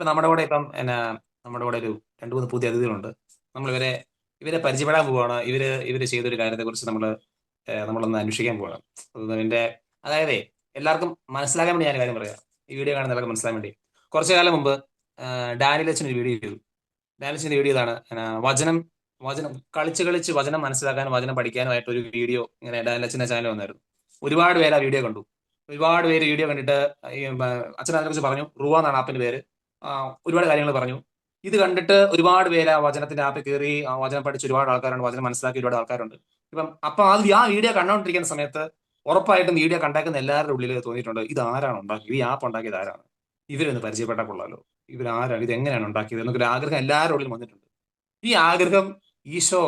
നമ്മുടെ കൂടെ ഇപ്പം നമ്മുടെ കൂടെ ഒരു രണ്ട് മൂന്ന് പുതിയ അതിഥികളുണ്ട്. നമ്മൾ ഇവരെ പരിചയപ്പെടാൻ പോവാണ്. ഇവര് ചെയ്തൊരു കാര്യത്തെ കുറിച്ച് നമ്മളൊന്ന് അന്വേഷിക്കാൻ പോവാണ്. അതിന്റെ അതായത് എല്ലാവർക്കും മനസ്സിലാക്കാൻ വേണ്ടി ഞാൻ ഒരു കാര്യം പറയാം. ഈ വീഡിയോ കാണുന്ന എല്ലാവർക്കും മനസ്സിലാക്കാൻ വേണ്ടി. കുറച്ചു കാലം മുമ്പ് ഡാനിയൽ അച്ഛൻ ഒരു വീഡിയോ ചെയ്തു. ഡാനിയൽ അച്ഛൻ്റെ വീഡിയോ ഇതാണ്. വചനം വചനം കളിച്ച് കളിച്ച് വചനം മനസ്സിലാക്കാനും വചനം പഠിക്കാനുമായിട്ട് ഒരു വീഡിയോ ഇങ്ങനെ ഡാനിയൽ അച്ഛൻ്റെ ചാനൽ വന്നായിരുന്നു. ഒരുപാട് പേര് ആ വീഡിയോ കണ്ടു. ഒരുപാട് പേര് വീഡിയോ കണ്ടിട്ട് ഈ അച്ഛൻ അതിനെക്കുറിച്ച് പറഞ്ഞു. റുവ എന്നാണ് ആപ്പിന്റെ പേര്. ആ, ഒരുപാട് കാര്യങ്ങൾ പറഞ്ഞു. ഇത് കണ്ടിട്ട് ഒരുപാട് പേര് ആ വചനത്തിന്റെ ആപ്പിൽ കയറി ആ വചനം പഠിച്ച ഒരുപാട് ആൾക്കാരുണ്ട്, വചനം മനസ്സിലാക്കിയ ഒരുപാട് ആൾക്കാരുണ്ട്. അപ്പൊ ആ വീഡിയോ കണ്ടുകൊണ്ടിരിക്കുന്ന സമയത്ത് ഉറപ്പായിട്ടും വീഡിയോ കണ്ടാക്കുന്ന എല്ലാവരുടെ ഉള്ളിൽ തോന്നിയിട്ടുണ്ട്, ഇത് ആരാണ് ഉണ്ടാക്കിയത്, ഈ ആപ്പ് ഉണ്ടാക്കിയത് ആരാണ്, ഇവരൊന്ന് പരിചയപ്പെട്ടാൽ കൊള്ളാലോ, ഇവരാരാണ്, ഇത് എങ്ങനെയാണ് ഉണ്ടാക്കിയത് എന്നൊരു ആഗ്രഹം എല്ലാവരുടെ ഉള്ളിൽ വന്നിട്ടുണ്ട്. ഈ ആഗ്രഹം ഈശോ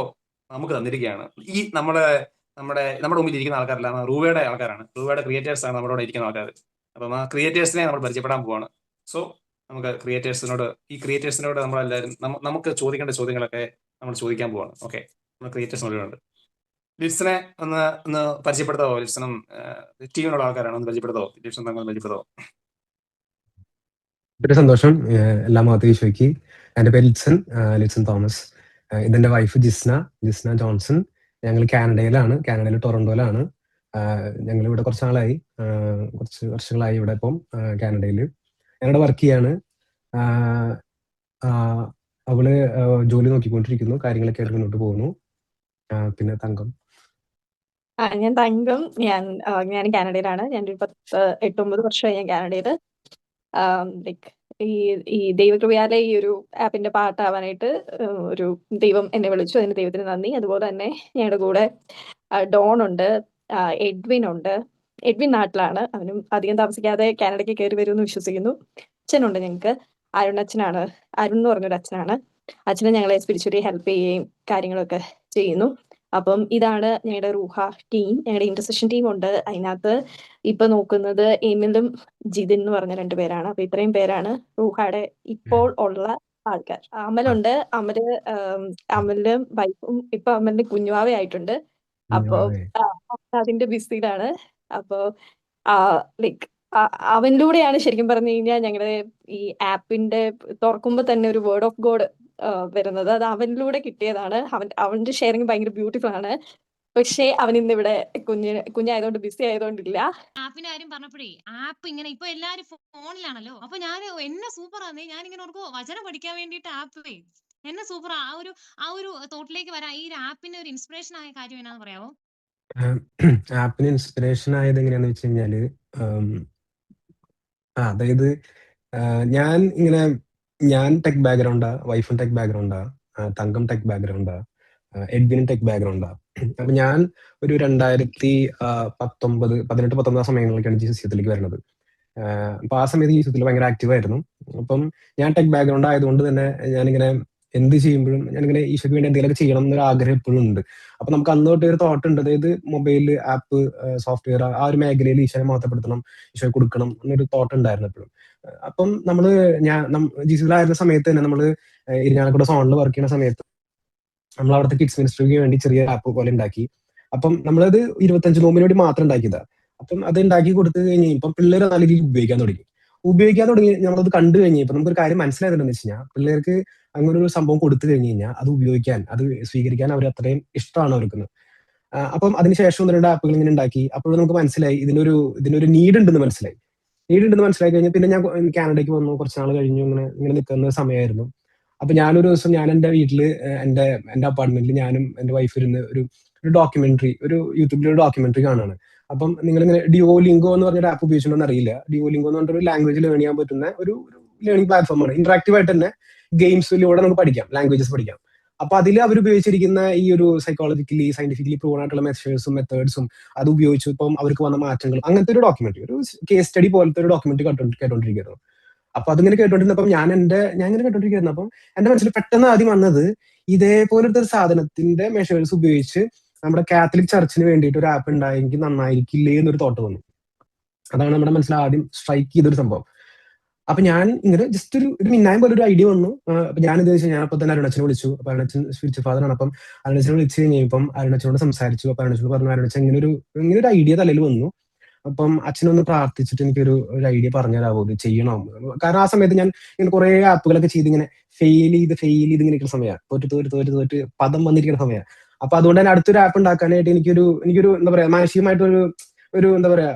നമുക്ക് തന്നിരിക്കുകയാണ്. ഈ നമ്മുടെ മുമ്പിൽ ഇരിക്കുന്ന ആൾക്കാരല്ല, റൂവയുടെ ആൾക്കാരാണ്, റൂവയുടെ ക്രിയേറ്റേഴ്സ് ആണ് നമ്മുടെ കൂടെ ഇരിക്കുന്ന ആൾക്കാർ. അപ്പം ആ ക്രിയേറ്റേഴ്സിനെ നമ്മൾ പരിചയപ്പെടാൻ പോവാണ്. സോ നമുക്ക് ക്രിയേറ്റേഴ്സിനോട് നമ്മളെല്ലാവരും നമുക്ക് ചോദിക്കേണ്ട ചോദ്യങ്ങളൊക്കെ നമ്മൾ ചോദിക്കാൻ പോവാണ്. ഓക്കെ, നമ്മൾ ക്രിയേറ്റേഴ്സിനോട് ലിറ്റ്സിനെ ഒന്ന് ഒന്ന് പരിചയപ്പെടുത്താവോ? ലിറ്റ്സണും ടീമിനുള്ള ആൾക്കാരാണ്, ഒന്ന് പരിചയപ്പെടുത്താവോ? ലിറ്റ്സൺ തങ്ങൾ പരിചയപ്പെടുത്താവോ? ഒരു സന്തോഷം. എല്ലാ മഹത്വവും ഈശോയ്ക്ക്. എൻ്റെ പേര് ലിറ്റ്സൺ തോമസ്. ഇതെന്റെ വൈഫ് ജിസ്ന ജോൺസൺ. ഞങ്ങൾ കാനഡയിൽ ടൊറന്റോയിലാണ്. ഞങ്ങൾ ഇവിടെ കുറച്ച് നാളായി, കുറച്ച് വർഷങ്ങളായി ഇവിടെ ഇപ്പം കാനഡയിൽ ഞങ്ങളുടെ വർക്ക് ചെയ്യാണ്. അവള് ജോലി നോക്കിക്കൊണ്ടിരിക്കുന്നു, കാര്യങ്ങളൊക്കെ ആയിട്ട് മുന്നോട്ട് പോകുന്നു. പിന്നെ തങ്കം. ഞാൻ തങ്കം. ഞാൻ കാനഡയിലാണ്. ഞാനൊരു 8-9 വർഷമായി ഞാൻ കാനഡയിൽ. ലൈക്ക് ഈ ദൈവകൃപയാലെ ഈ ഒരു ആപ്പിന്റെ പാർട്ടാവാനായിട്ട് ഒരു ദൈവം എന്നെ വിളിച്ചു. അതിന് ദൈവത്തിന് നന്ദി. അതുപോലെ തന്നെ ഞങ്ങളുടെ കൂടെ ഡോൺ ഉണ്ട്, എഡ്വിൻ ഉണ്ട്. എഡ്വിൻ നാട്ടിലാണ്. അവനും അധികം താമസിക്കാതെ കാനഡയ്ക്ക് കയറി വരുമെന്ന് വിശ്വസിക്കുന്നു. അച്ഛനുണ്ട് ഞങ്ങൾക്ക്. അരുൺ എന്ന് പറഞ്ഞൊരു അച്ഛനാണ്. അച്ഛനെ ഞങ്ങളെ സ്പിരിച്വലി ഹെൽപ്പ് ചെയ്യുകയും കാര്യങ്ങളൊക്കെ ചെയ്യുന്നു. അപ്പം ഇതാണ് ഞങ്ങളുടെ റൂഹ ടീം. ഞങ്ങളുടെ ഇന്റർസെഷൻ ടീം ഉണ്ട്. അതിനകത്ത് ഇപ്പൊ നോക്കുന്നത് എമിലും ജിതിൻ എന്ന് പറഞ്ഞ 2 പേരാണ്. അപ്പൊ ഇത്രയും പേരാണ് റൂഹയുടെ ഇപ്പോൾ ഉള്ള ആൾക്കാർ. അമലിന്റെ വൈഫും ഇപ്പൊ അമലിന്റെ കുഞ്ഞുവാവയായിട്ടുണ്ട്. അപ്പൊ അതിന്റെ ബിസിയിലാണ്. അപ്പൊ ലൈക്ക് അവനിലൂടെയാണ് ശരിക്കും പറഞ്ഞു കഴിഞ്ഞാൽ ഞങ്ങളുടെ ഈ ആപ്പിന്റെ തുറക്കുമ്പോ തന്നെ ഒരു വേർഡ് ഓഫ് ഗോഡ് വരുന്നത്. അത് അവനിലൂടെ കിട്ടിയതാണ്. അവന്റെ ഷെയറിങ് ഭയങ്കര ബ്യൂട്ടിഫുൾ ആണ്. പക്ഷേ അവൻ ഇന്നിവിടെ കുഞ്ഞായതുകൊണ്ട് ബിസി ആയതുകൊണ്ടില്ല. ആപ്പിന്റെ കാര്യം പറഞ്ഞപ്പോഴേ, ആപ്പ് ഇങ്ങനെ ഇപ്പൊ എല്ലാരും ഫോണിലാണല്ലോ. അപ്പൊ ഞാൻ എന്നെ സൂപ്പർ ആന്നേ, ഞാൻ ഇങ്ങനെ ഓർക്കും വചനം പഠിക്കാൻ വേണ്ടിയിട്ട് ആപ്പ് എന്നെ സൂപ്പർ. ആ ഒരു തോട്ടിലേക്ക് വരാൻ ഈ ആപ്പിന്റെ ഒരു ഇൻസ്പിറേഷൻ ആയ കാര്യം എന്നാന്ന് പറയാമോ? ആപ്പിന് ഇൻസ്പിറേഷൻ ആയത് എങ്ങനെയാന്ന് വെച്ച് കഴിഞ്ഞാല്, അതായത് ഞാൻ ടെക് ബാക്ക്ഗ്രൗണ്ടാ, വൈഫും ടെക് ബാക്ക്ഗ്രൗണ്ടാ, തങ്കം ടെക് ബാക്ക്ഗ്രൗണ്ടാ, എഡ്വിനും ടെക് ബാക്ക്ഗ്രൗണ്ടാ. അപ്പൊ ഞാൻ ഒരു 2018-19 സമയങ്ങളിലേക്കാണ് ജിസിയത്തിലേക്ക് വരുന്നത്. അപ്പൊ ആ സമയത്ത് ജിസിയത്തിൽ ഭയങ്കര ആക്റ്റീവ് ആയിരുന്നു. അപ്പം ഞാൻ ടെക് ബാക്ക്ഗ്രൗണ്ട് ആയതുകൊണ്ട് തന്നെ ഞാനിങ്ങനെ എന്ത് ചെയ്യുമ്പോഴും ഞാനിങ്ങനെ ഈശോയ്ക്ക് വേണ്ടി എന്തെങ്കിലുമൊക്കെ ചെയ്യണം എന്നൊരു ആഗ്രഹം എപ്പോഴും ഉണ്ട്. അപ്പൊ നമുക്ക് അന്ന് തൊട്ടേ ഒരു തോട്ട് ഉണ്ട്, അതായത് മൊബൈൽ ആപ്പ് സോഫ്റ്റ്വെയർ ആ ഒരു മേഖലയിൽ ഈശോയെ മാത്രപ്പെടുത്തണം, ഈശോയെ കൊടുക്കണം എന്നൊരു തോട്ട് ഉണ്ടായിരുന്നു എപ്പോഴും. അപ്പം ജിസിയിലായിരുന്ന സമയത്ത് തന്നെ നമ്മള് ഇരിഞ്ഞാലക്കുട സോണിൽ വർക്ക് ചെയ്യുന്ന സമയത്ത് നമ്മൾ അവിടുത്തെ കിഡ്സ് മിനിസ്ട്രിക്ക് വേണ്ടി ചെറിയ ആപ്പ് പോലെ ഉണ്ടാക്കി. അപ്പം നമ്മളത് 25 നോമ്പിന് വേണ്ടി മാത്രം ഉണ്ടാക്കിയതാ. അപ്പം അത് ഉണ്ടാക്കി കൊടുത്തു കഴിഞ്ഞ് ഇപ്പം പിള്ളേർ നല്ല രീതിയിൽ ഉപയോഗിക്കാൻ തുടങ്ങി. നമ്മളത് കണ്ടു കഴിഞ്ഞ് ഇപ്പൊ നമുക്കൊരു കാര്യം മനസ്സിലായതെന്ന് വെച്ച് കഴിഞ്ഞാൽ, പിള്ളേർക്ക് അങ്ങനെ ഒരു സംഭവം കൊടുത്തു കഴിഞ്ഞ് കഴിഞ്ഞാൽ അത് ഉപയോഗിക്കാൻ, അത് സ്വീകരിക്കാൻ അവർ അത്രയും ഇഷ്ടമാണ് അവർക്ക്. അപ്പം അതിനുശേഷം 1-2 ആപ്പുകൾ ഇങ്ങനെ ഉണ്ടാക്കി. അപ്പോഴും നമുക്ക് മനസ്സിലായി ഇതിനൊരു നീഡ് ഉണ്ടെന്ന് മനസ്സിലായി കഴിഞ്ഞാൽ പിന്നെ ഞാൻ കാനഡയ്ക്ക് വന്നു. കുറച്ച് നാൾ കഴിഞ്ഞു. ഇങ്ങനെ നിൽക്കുന്ന സമയമായിരുന്നു. അപ്പൊ ഞാനൊരു ദിവസം എന്റെ വീട്ടില് എന്റെ അപ്പാർട്ട്മെന്റിൽ ഞാനും എന്റെ വൈഫ് ഇരുന്ന് ഒരു ഡോക്യുമെന്ററി, ഒരു യൂട്യൂബിൽ ഒരു ഡോക്യുമെന്ററി കാണാണ്. അപ്പം നിങ്ങളിങ്ങനെ ഡിയോലിംഗോ എന്ന് പറഞ്ഞൊരു ആപ്പ് ഉപയോഗിച്ചിട്ടുണ്ടോ അറിയില്ല. ഡിയോലിംഗോ എന്ന് പറഞ്ഞൊരു ലാംഗ്വേജ് ലേൺ ചെയ്യാൻ പറ്റുന്ന ഒരു ലേണിംഗ് പ്ലാറ്റ്ഫോമാണ്. ഇന്ററാക്റ്റീവ് ആയിട്ട് തന്നെ ഗെയിംസിലൂടെ നമുക്ക് പഠിക്കാം, ലാംഗ്വേജസ് പഠിക്കാം. അപ്പൊ അതിൽ അവർ ഉപയോഗിച്ചിരിക്കുന്ന ഈ ഒരു സൈക്കോളജിക്കലി സയന്റിഫിക്കലി പ്രൂവൺ ആയിട്ടുള്ള മെത്തേഡ്സും അത് ഉപയോഗിച്ചു ഇപ്പം അവർക്ക് വന്ന മാറ്റങ്ങൾ, അങ്ങനത്തെ ഒരു ഡോക്യുമെന്ററി, ഒരു കേസ് സ്റ്റഡി പോലത്തെ ഒരു ഡോക്യുമെന്ററി കേട്ടോണ്ടിരിക്കുന്നു. അപ്പൊ അതിങ്ങനെ കേട്ടോണ്ടിരുന്നപ്പം ഞാൻ ഇങ്ങനെ കേട്ടോണ്ടിരിക്കുന്നു. അപ്പം എന്റെ മനസ്സിൽ പെട്ടെന്ന് ആദ്യം വന്നത്, ഇതേപോലത്തെ ഒരു സാധനത്തിന്റെ മെഷേഴ്സ് ഉപയോഗിച്ച് നമ്മുടെ കാത്തലിക് ചർച്ചിന് വേണ്ടിയിട്ട് ഒരു ആപ്പ് ഉണ്ടായെങ്കിൽ നന്നായിരിക്കില്ലേ എന്നൊരു തോട്ട് വന്നു. അതാണ് നമ്മുടെ മനസ്സിൽ ആദ്യം സ്ട്രൈക്ക് ചെയ്തൊരു സംഭവം. അപ്പൊ ഞാൻ ഇങ്ങനെ ജസ്റ്റ് ഒരു മിന്നായം പോലെ ഒരു ഐഡിയ വന്നു. അപ്പൊ ഞാൻ എന്താ വെച്ചാൽ ഞാൻ അപ്പൊ തന്നെ അരുണച്ചനെ വിളിച്ചു. അപ്പൊ അരുണച്ചൻ സ്പിരിച്വൽ ഫാദർ ആണ്. അപ്പം അരുണച്ചനെ വിളിച്ചു കഴിഞ്ഞപ്പം അരുണച്ചനോട് സംസാരിച്ചു. അപ്പൊ അരുണച്ചനോട് പറഞ്ഞു, അരുണച്ചൻ ഇങ്ങനെ ഒരു ഐഡിയ തലയിൽ വന്നു. അപ്പം അച്ഛനൊന്ന് പ്രാർത്ഥിച്ചിട്ട് എനിക്കൊരു ഐഡിയ പറഞ്ഞുതരാമോ, ഇത് ചെയ്യണോ? കാരണം ആ സമയത്ത് ഞാൻ ഇങ്ങനെ കുറെ ആപ്പുകളൊക്കെ ചെയ്ത് ഇങ്ങനെ ഫെയിൽ ചെയ്ത് ഇങ്ങനെ ഇരിക്കുന്ന സമയമാണ്, തോറ്റ് പദം വന്നിരിക്കുന്ന സമയമാണ്. അപ്പൊ അതുകൊണ്ട് തന്നെ അടുത്തൊരു ആപ്പ് ഉണ്ടാക്കാനായിട്ട് എനിക്കൊരു എന്താ പറയാ, മാനസികമായിട്ടൊരു ഒരു എന്താ പറയാ,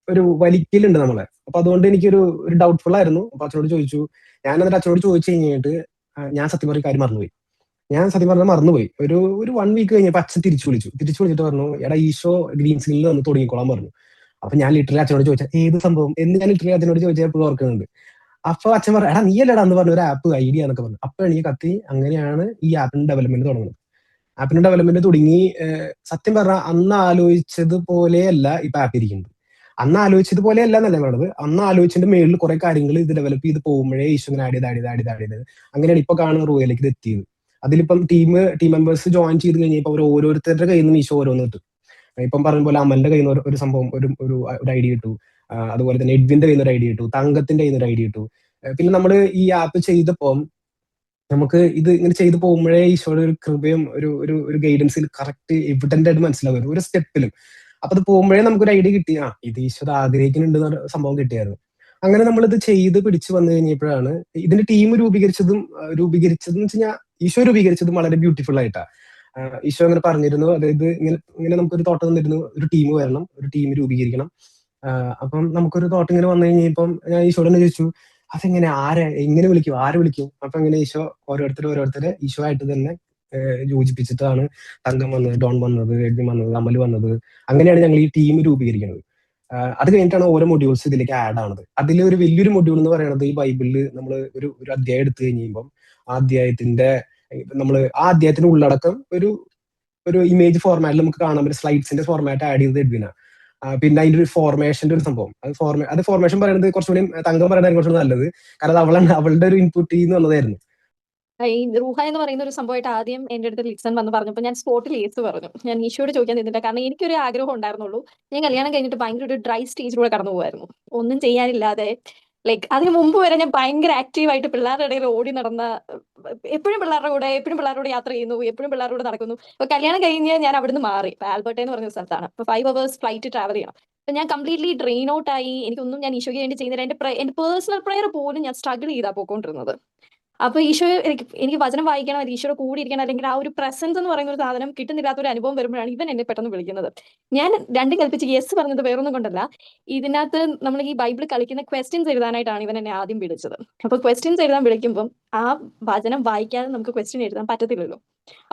ഒരു വലിക്കലുണ്ട് നമ്മളെ. അപ്പൊ അതുകൊണ്ട് ഒരു ഡൗട്ട്ഫുൾ ആയിരുന്നു. അപ്പൊ അച്ഛനോട് ചോദിച്ചു. ഞാൻ എന്നിട്ട് അച്ഛനോട് ചോദിച്ചു കഴിഞ്ഞിട്ട് ഞാൻ സത്യം പറഞ്ഞ കാര്യം മറന്നുപോയി. ഞാൻ സത്യം പറഞ്ഞാൽ മറന്നുപോയി. ഒരു 1 വീക്ക് കഴിഞ്ഞപ്പോൾ അച്ഛൻ തിരിച്ചു വിളിച്ചിട്ട് പറഞ്ഞു, എടാ ഈശോ ഗ്രീൻ സിഗ്നലിൽ വന്ന് തുടങ്ങിക്കോളാൻ പറഞ്ഞു. അപ്പൊ ഞാൻ ലിറ്ററലി അച്ഛനോട് ചോദിച്ചാൽ ഏത് സംഭവം എന്ന് ഞാൻ ലിറ്ററലി അച്ഛനോട് ചോദിച്ചാൽ എപ്പോഴും ഓർക്കുന്നുണ്ട്. അപ്പൊ അച്ഛൻ പറഞ്ഞു, എടാ നീ അല്ലടാ എന്ന് പറഞ്ഞു ഒരു ആപ്പ് ഐഡിയ എന്നൊക്കെ പറഞ്ഞു. അപ്പൊ എനിക്ക് കത്തി. അങ്ങനെയാണ് ഈ ആപ്പിന്റെ ഡെവലപ്മെന്റ് തുടങ്ങുന്നത്. ആപ്പിന്റെ ഡെവലപ്മെന്റ് തുടങ്ങി. സത്യം പറഞ്ഞാൽ അന്ന് ആലോചിച്ചത് പോലെയല്ല ഇപ്പൊ ആപ്പ് ഇരിക്കുന്നത്. അന്ന് ആലോചിച്ചത് പോലെയല്ല എന്നല്ല പറയുന്നത്. അന്ന് ആലോചിച്ചതിന്റെ മേളിൽ കുറെ കാര്യങ്ങൾ ഇത് ഡെവലപ്പ് ചെയ്ത് പോകുമ്പോഴേ ഈശ്വരൻ ആഡ് ചെയ്ത് അങ്ങനെയാണ് ഇപ്പൊ കാണുന്ന റൂയിലേക്ക് ഇത് എത്തിയത്. അതിലിപ്പം ടീം മെമ്പേഴ്സ് ജോയിൻ ചെയ്ത് കഴിഞ്ഞപ്പോൾ അവർ ഓരോരുത്തരുടെ കയ്യിൽ നിന്ന് ഈശോ ഓരോന്ന് കിട്ടും. ഇപ്പം പറഞ്ഞ പോലെ അമലിന്റെ കയ്യിൽ നിന്ന് ഒരു സംഭവം ഒരു ഐഡിയ കിട്ടു. അതുപോലെ തന്നെ എഡ്വിന്റെ കയ്യിൽ നിന്ന് ഒരു ഐഡിയ കിട്ടു. തങ്കത്തിന്റെ കയ്യിൽ നിന്ന് ഒരു ഐഡിയ കിട്ടു. പിന്നെ നമ്മൾ ഈ ആപ്പ് ചെയ്തപ്പോൾ നമുക്ക് ഇത് ഇങ്ങനെ ചെയ്തു പോകുമ്പോഴേ ഈശോയുടെ ഒരു കൃപയും ഒരു ഗൈഡൻസിൽ കറക്റ്റ് എവിഡന്റ് ആയിട്ട് മനസ്സിലാവും ഒരു സ്റ്റെപ്പിലും. അപ്പൊ അത് പോകുമ്പോഴേ നമുക്കൊരു ഐഡിയ കിട്ടി, ഇത് ഈശോ ആഗ്രഹിക്കുന്നുണ്ട് എന്നൊരു സംഭവം കിട്ടിയായിരുന്നു. അങ്ങനെ നമ്മളിത് ചെയ്ത് പിടിച്ചു വന്നു കഴിഞ്ഞപ്പോഴാണ് ഇതിന്റെ ടീം രൂപീകരിച്ചതെന്ന് വെച്ച് കഴിഞ്ഞാൽ ഈശോ രൂപീകരിച്ചതും വളരെ ബ്യൂട്ടിഫുൾ ആയിട്ടാ. ഈശോ അങ്ങനെ പറഞ്ഞിരുന്നു, അതായത് ഇങ്ങനെ നമുക്കൊരു തോട്ടം തന്നിരുന്നു, ഒരു ടീം വരണം, ഒരു ടീം രൂപീകരിക്കണം. അപ്പം നമുക്കൊരു തോട്ടം ഇങ്ങനെ വന്നു കഴിഞ്ഞപ്പം ഞാൻ ഈശോട് തന്നെ ചോദിച്ചു, അതെങ്ങനെ, എങ്ങനെ വിളിക്കും, ആരെ വിളിക്കും? അപ്പൊ ഇങ്ങനെ ഈശോ ഓരോരുത്തരെ ഈശോ ആയിട്ട് തന്നെ യോജിപ്പിച്ചിട്ടാണ് തങ്കം വന്നത്, ഡോൺ വന്നത്, എഡ്വിൻ വന്നത്, അമൽ വന്നത്. അങ്ങനെയാണ് ഞങ്ങൾ ഈ ടീം രൂപീകരിക്കുന്നത്. അത് കഴിഞ്ഞിട്ടാണ് ഓരോ മൊഡ്യൂൾസ് ഇതിലേക്ക് ആഡ് ആവുന്നത്. അതിൽ ഒരു വലിയൊരു മൊഡ്യൂൾ എന്ന് പറയുന്നത് ഈ ബൈബിളിൽ നമ്മൾ ഒരു അധ്യായം എടുത്തു കഴിയുമ്പം ആ അധ്യായത്തിന്റെ ഉള്ളടക്കം ഒരു ഇമേജ് ഫോർമാറ്റിൽ നമുക്ക് കാണാൻ പറ്റും. സ്ലൈഡ്സിന്റെ ഫോർമാറ്റ് ആഡ് ചെയ്തത് എഡ്വിനാണ്. പിന്നെ അതിന്റെ ഒരു ഫോർമേഷന്റെ ഒരു സംഭവം, അത് ഫോർമേഷൻ പറയുന്നത് കുറച്ചുകൂടി തങ്കം പറയുന്നത് കുറച്ചുകൂടി നല്ലത്. കാരണം അവളുടെ ഒരു ഇൻപുട്ട് നിന്ന് വന്നതായിരുന്നു. ഈ റൂഹ എന്ന് പറയുന്ന ഒരു സംഭവമായിട്ട് ആദ്യം എന്റെ അടുത്ത് ലിക്സൺ വന്ന് പറഞ്ഞപ്പോൾ ഞാൻ സ്പോട്ടിൽ യേസ് പറഞ്ഞു. ഞാൻ ഈശോയോട് ചോദിക്കാൻ നിന്നില്ല, കാരണം എനിക്കൊരു ആഗ്രഹം ഉണ്ടായിരുന്നുള്ളൂ. ഞാൻ കല്യാണം കഴിഞ്ഞിട്ട് ഭയങ്കര ഒരു ഡ്രൈ സ്റ്റേജിലൂടെ കടന്നു പോകുമായിരുന്നു, ഒന്നും ചെയ്യാനില്ലാതെ. അതിന് മുമ്പ് വരെ ഞാൻ ഭയങ്കര ആക്റ്റീവായിട്ട് പിള്ളേരുടെ ഇടയിൽ ഓടി നടന്ന, എപ്പോഴും പിള്ളേരുടെ യാത്ര ചെയ്യുന്നു, എപ്പോഴും പിള്ളേരോട് നടക്കുന്നു. അപ്പൊ കല്യാണം കഴിഞ്ഞ് ഞാൻ അവിടുന്ന് മാറി. ഇപ്പൊ ആൽബർട്ടെ എന്ന് പറഞ്ഞ സ്ഥലത്താണ്. അപ്പൊ 5 hours ഫ്ലൈറ്റ് ട്രാവൽ ചെയ്യണം. അപ്പൊ ഞാൻ കംപ്ലീറ്റ്ലി ഡ്രെയിൻ ഔട്ട് ആയി. എനിക്കൊന്നും ഞാൻ ഈശോയ്ക്ക് വേണ്ടി ചെയ്യുന്നില്ല. എന്റെ പേഴ്സണൽ പ്രെയർ പോലും ഞാൻ സ്ട്രഗിൾ ചെയ്താ പോയിക്കൊണ്ടിരുന്നത്. അപ്പൊ ഈശോ എനിക്ക് വചനം വായിക്കണം, അല്ലെങ്കിൽ ഈശോയുടെ കൂടി ഇരിക്കണം, അല്ലെങ്കിൽ ആ ഒരു പ്രസൻസ് എന്ന് പറയുന്ന ഒരു സാധനം കിട്ടുന്നില്ലാത്ത ഒരു അനുഭവം വരുമ്പോഴാണ് ഇവൻ എന്നെ പെട്ടെന്ന് വിളിക്കുന്നത്. ഞാൻ രണ്ടും കൽപ്പിച്ച് യെസ് പറഞ്ഞത് വേറൊന്നും കൊണ്ടല്ല. ഇതിനകത്ത് നമ്മൾ ഈ ബൈബിൾ കളിക്കുന്ന ക്വസ്റ്റ്യൻസ് എഴുതാനായിട്ടാണ് ഇവൻ എന്നെ ആദ്യം വിളിച്ചത്. അപ്പൊ ക്വസ്റ്റ്യൻസ് എഴുതാൻ വിളിക്കുമ്പോൾ ആ വചനം വായിക്കാതെ നമുക്ക് ക്വസ്റ്റ്യൻ എഴുതാൻ പറ്റത്തില്ലല്ലോ.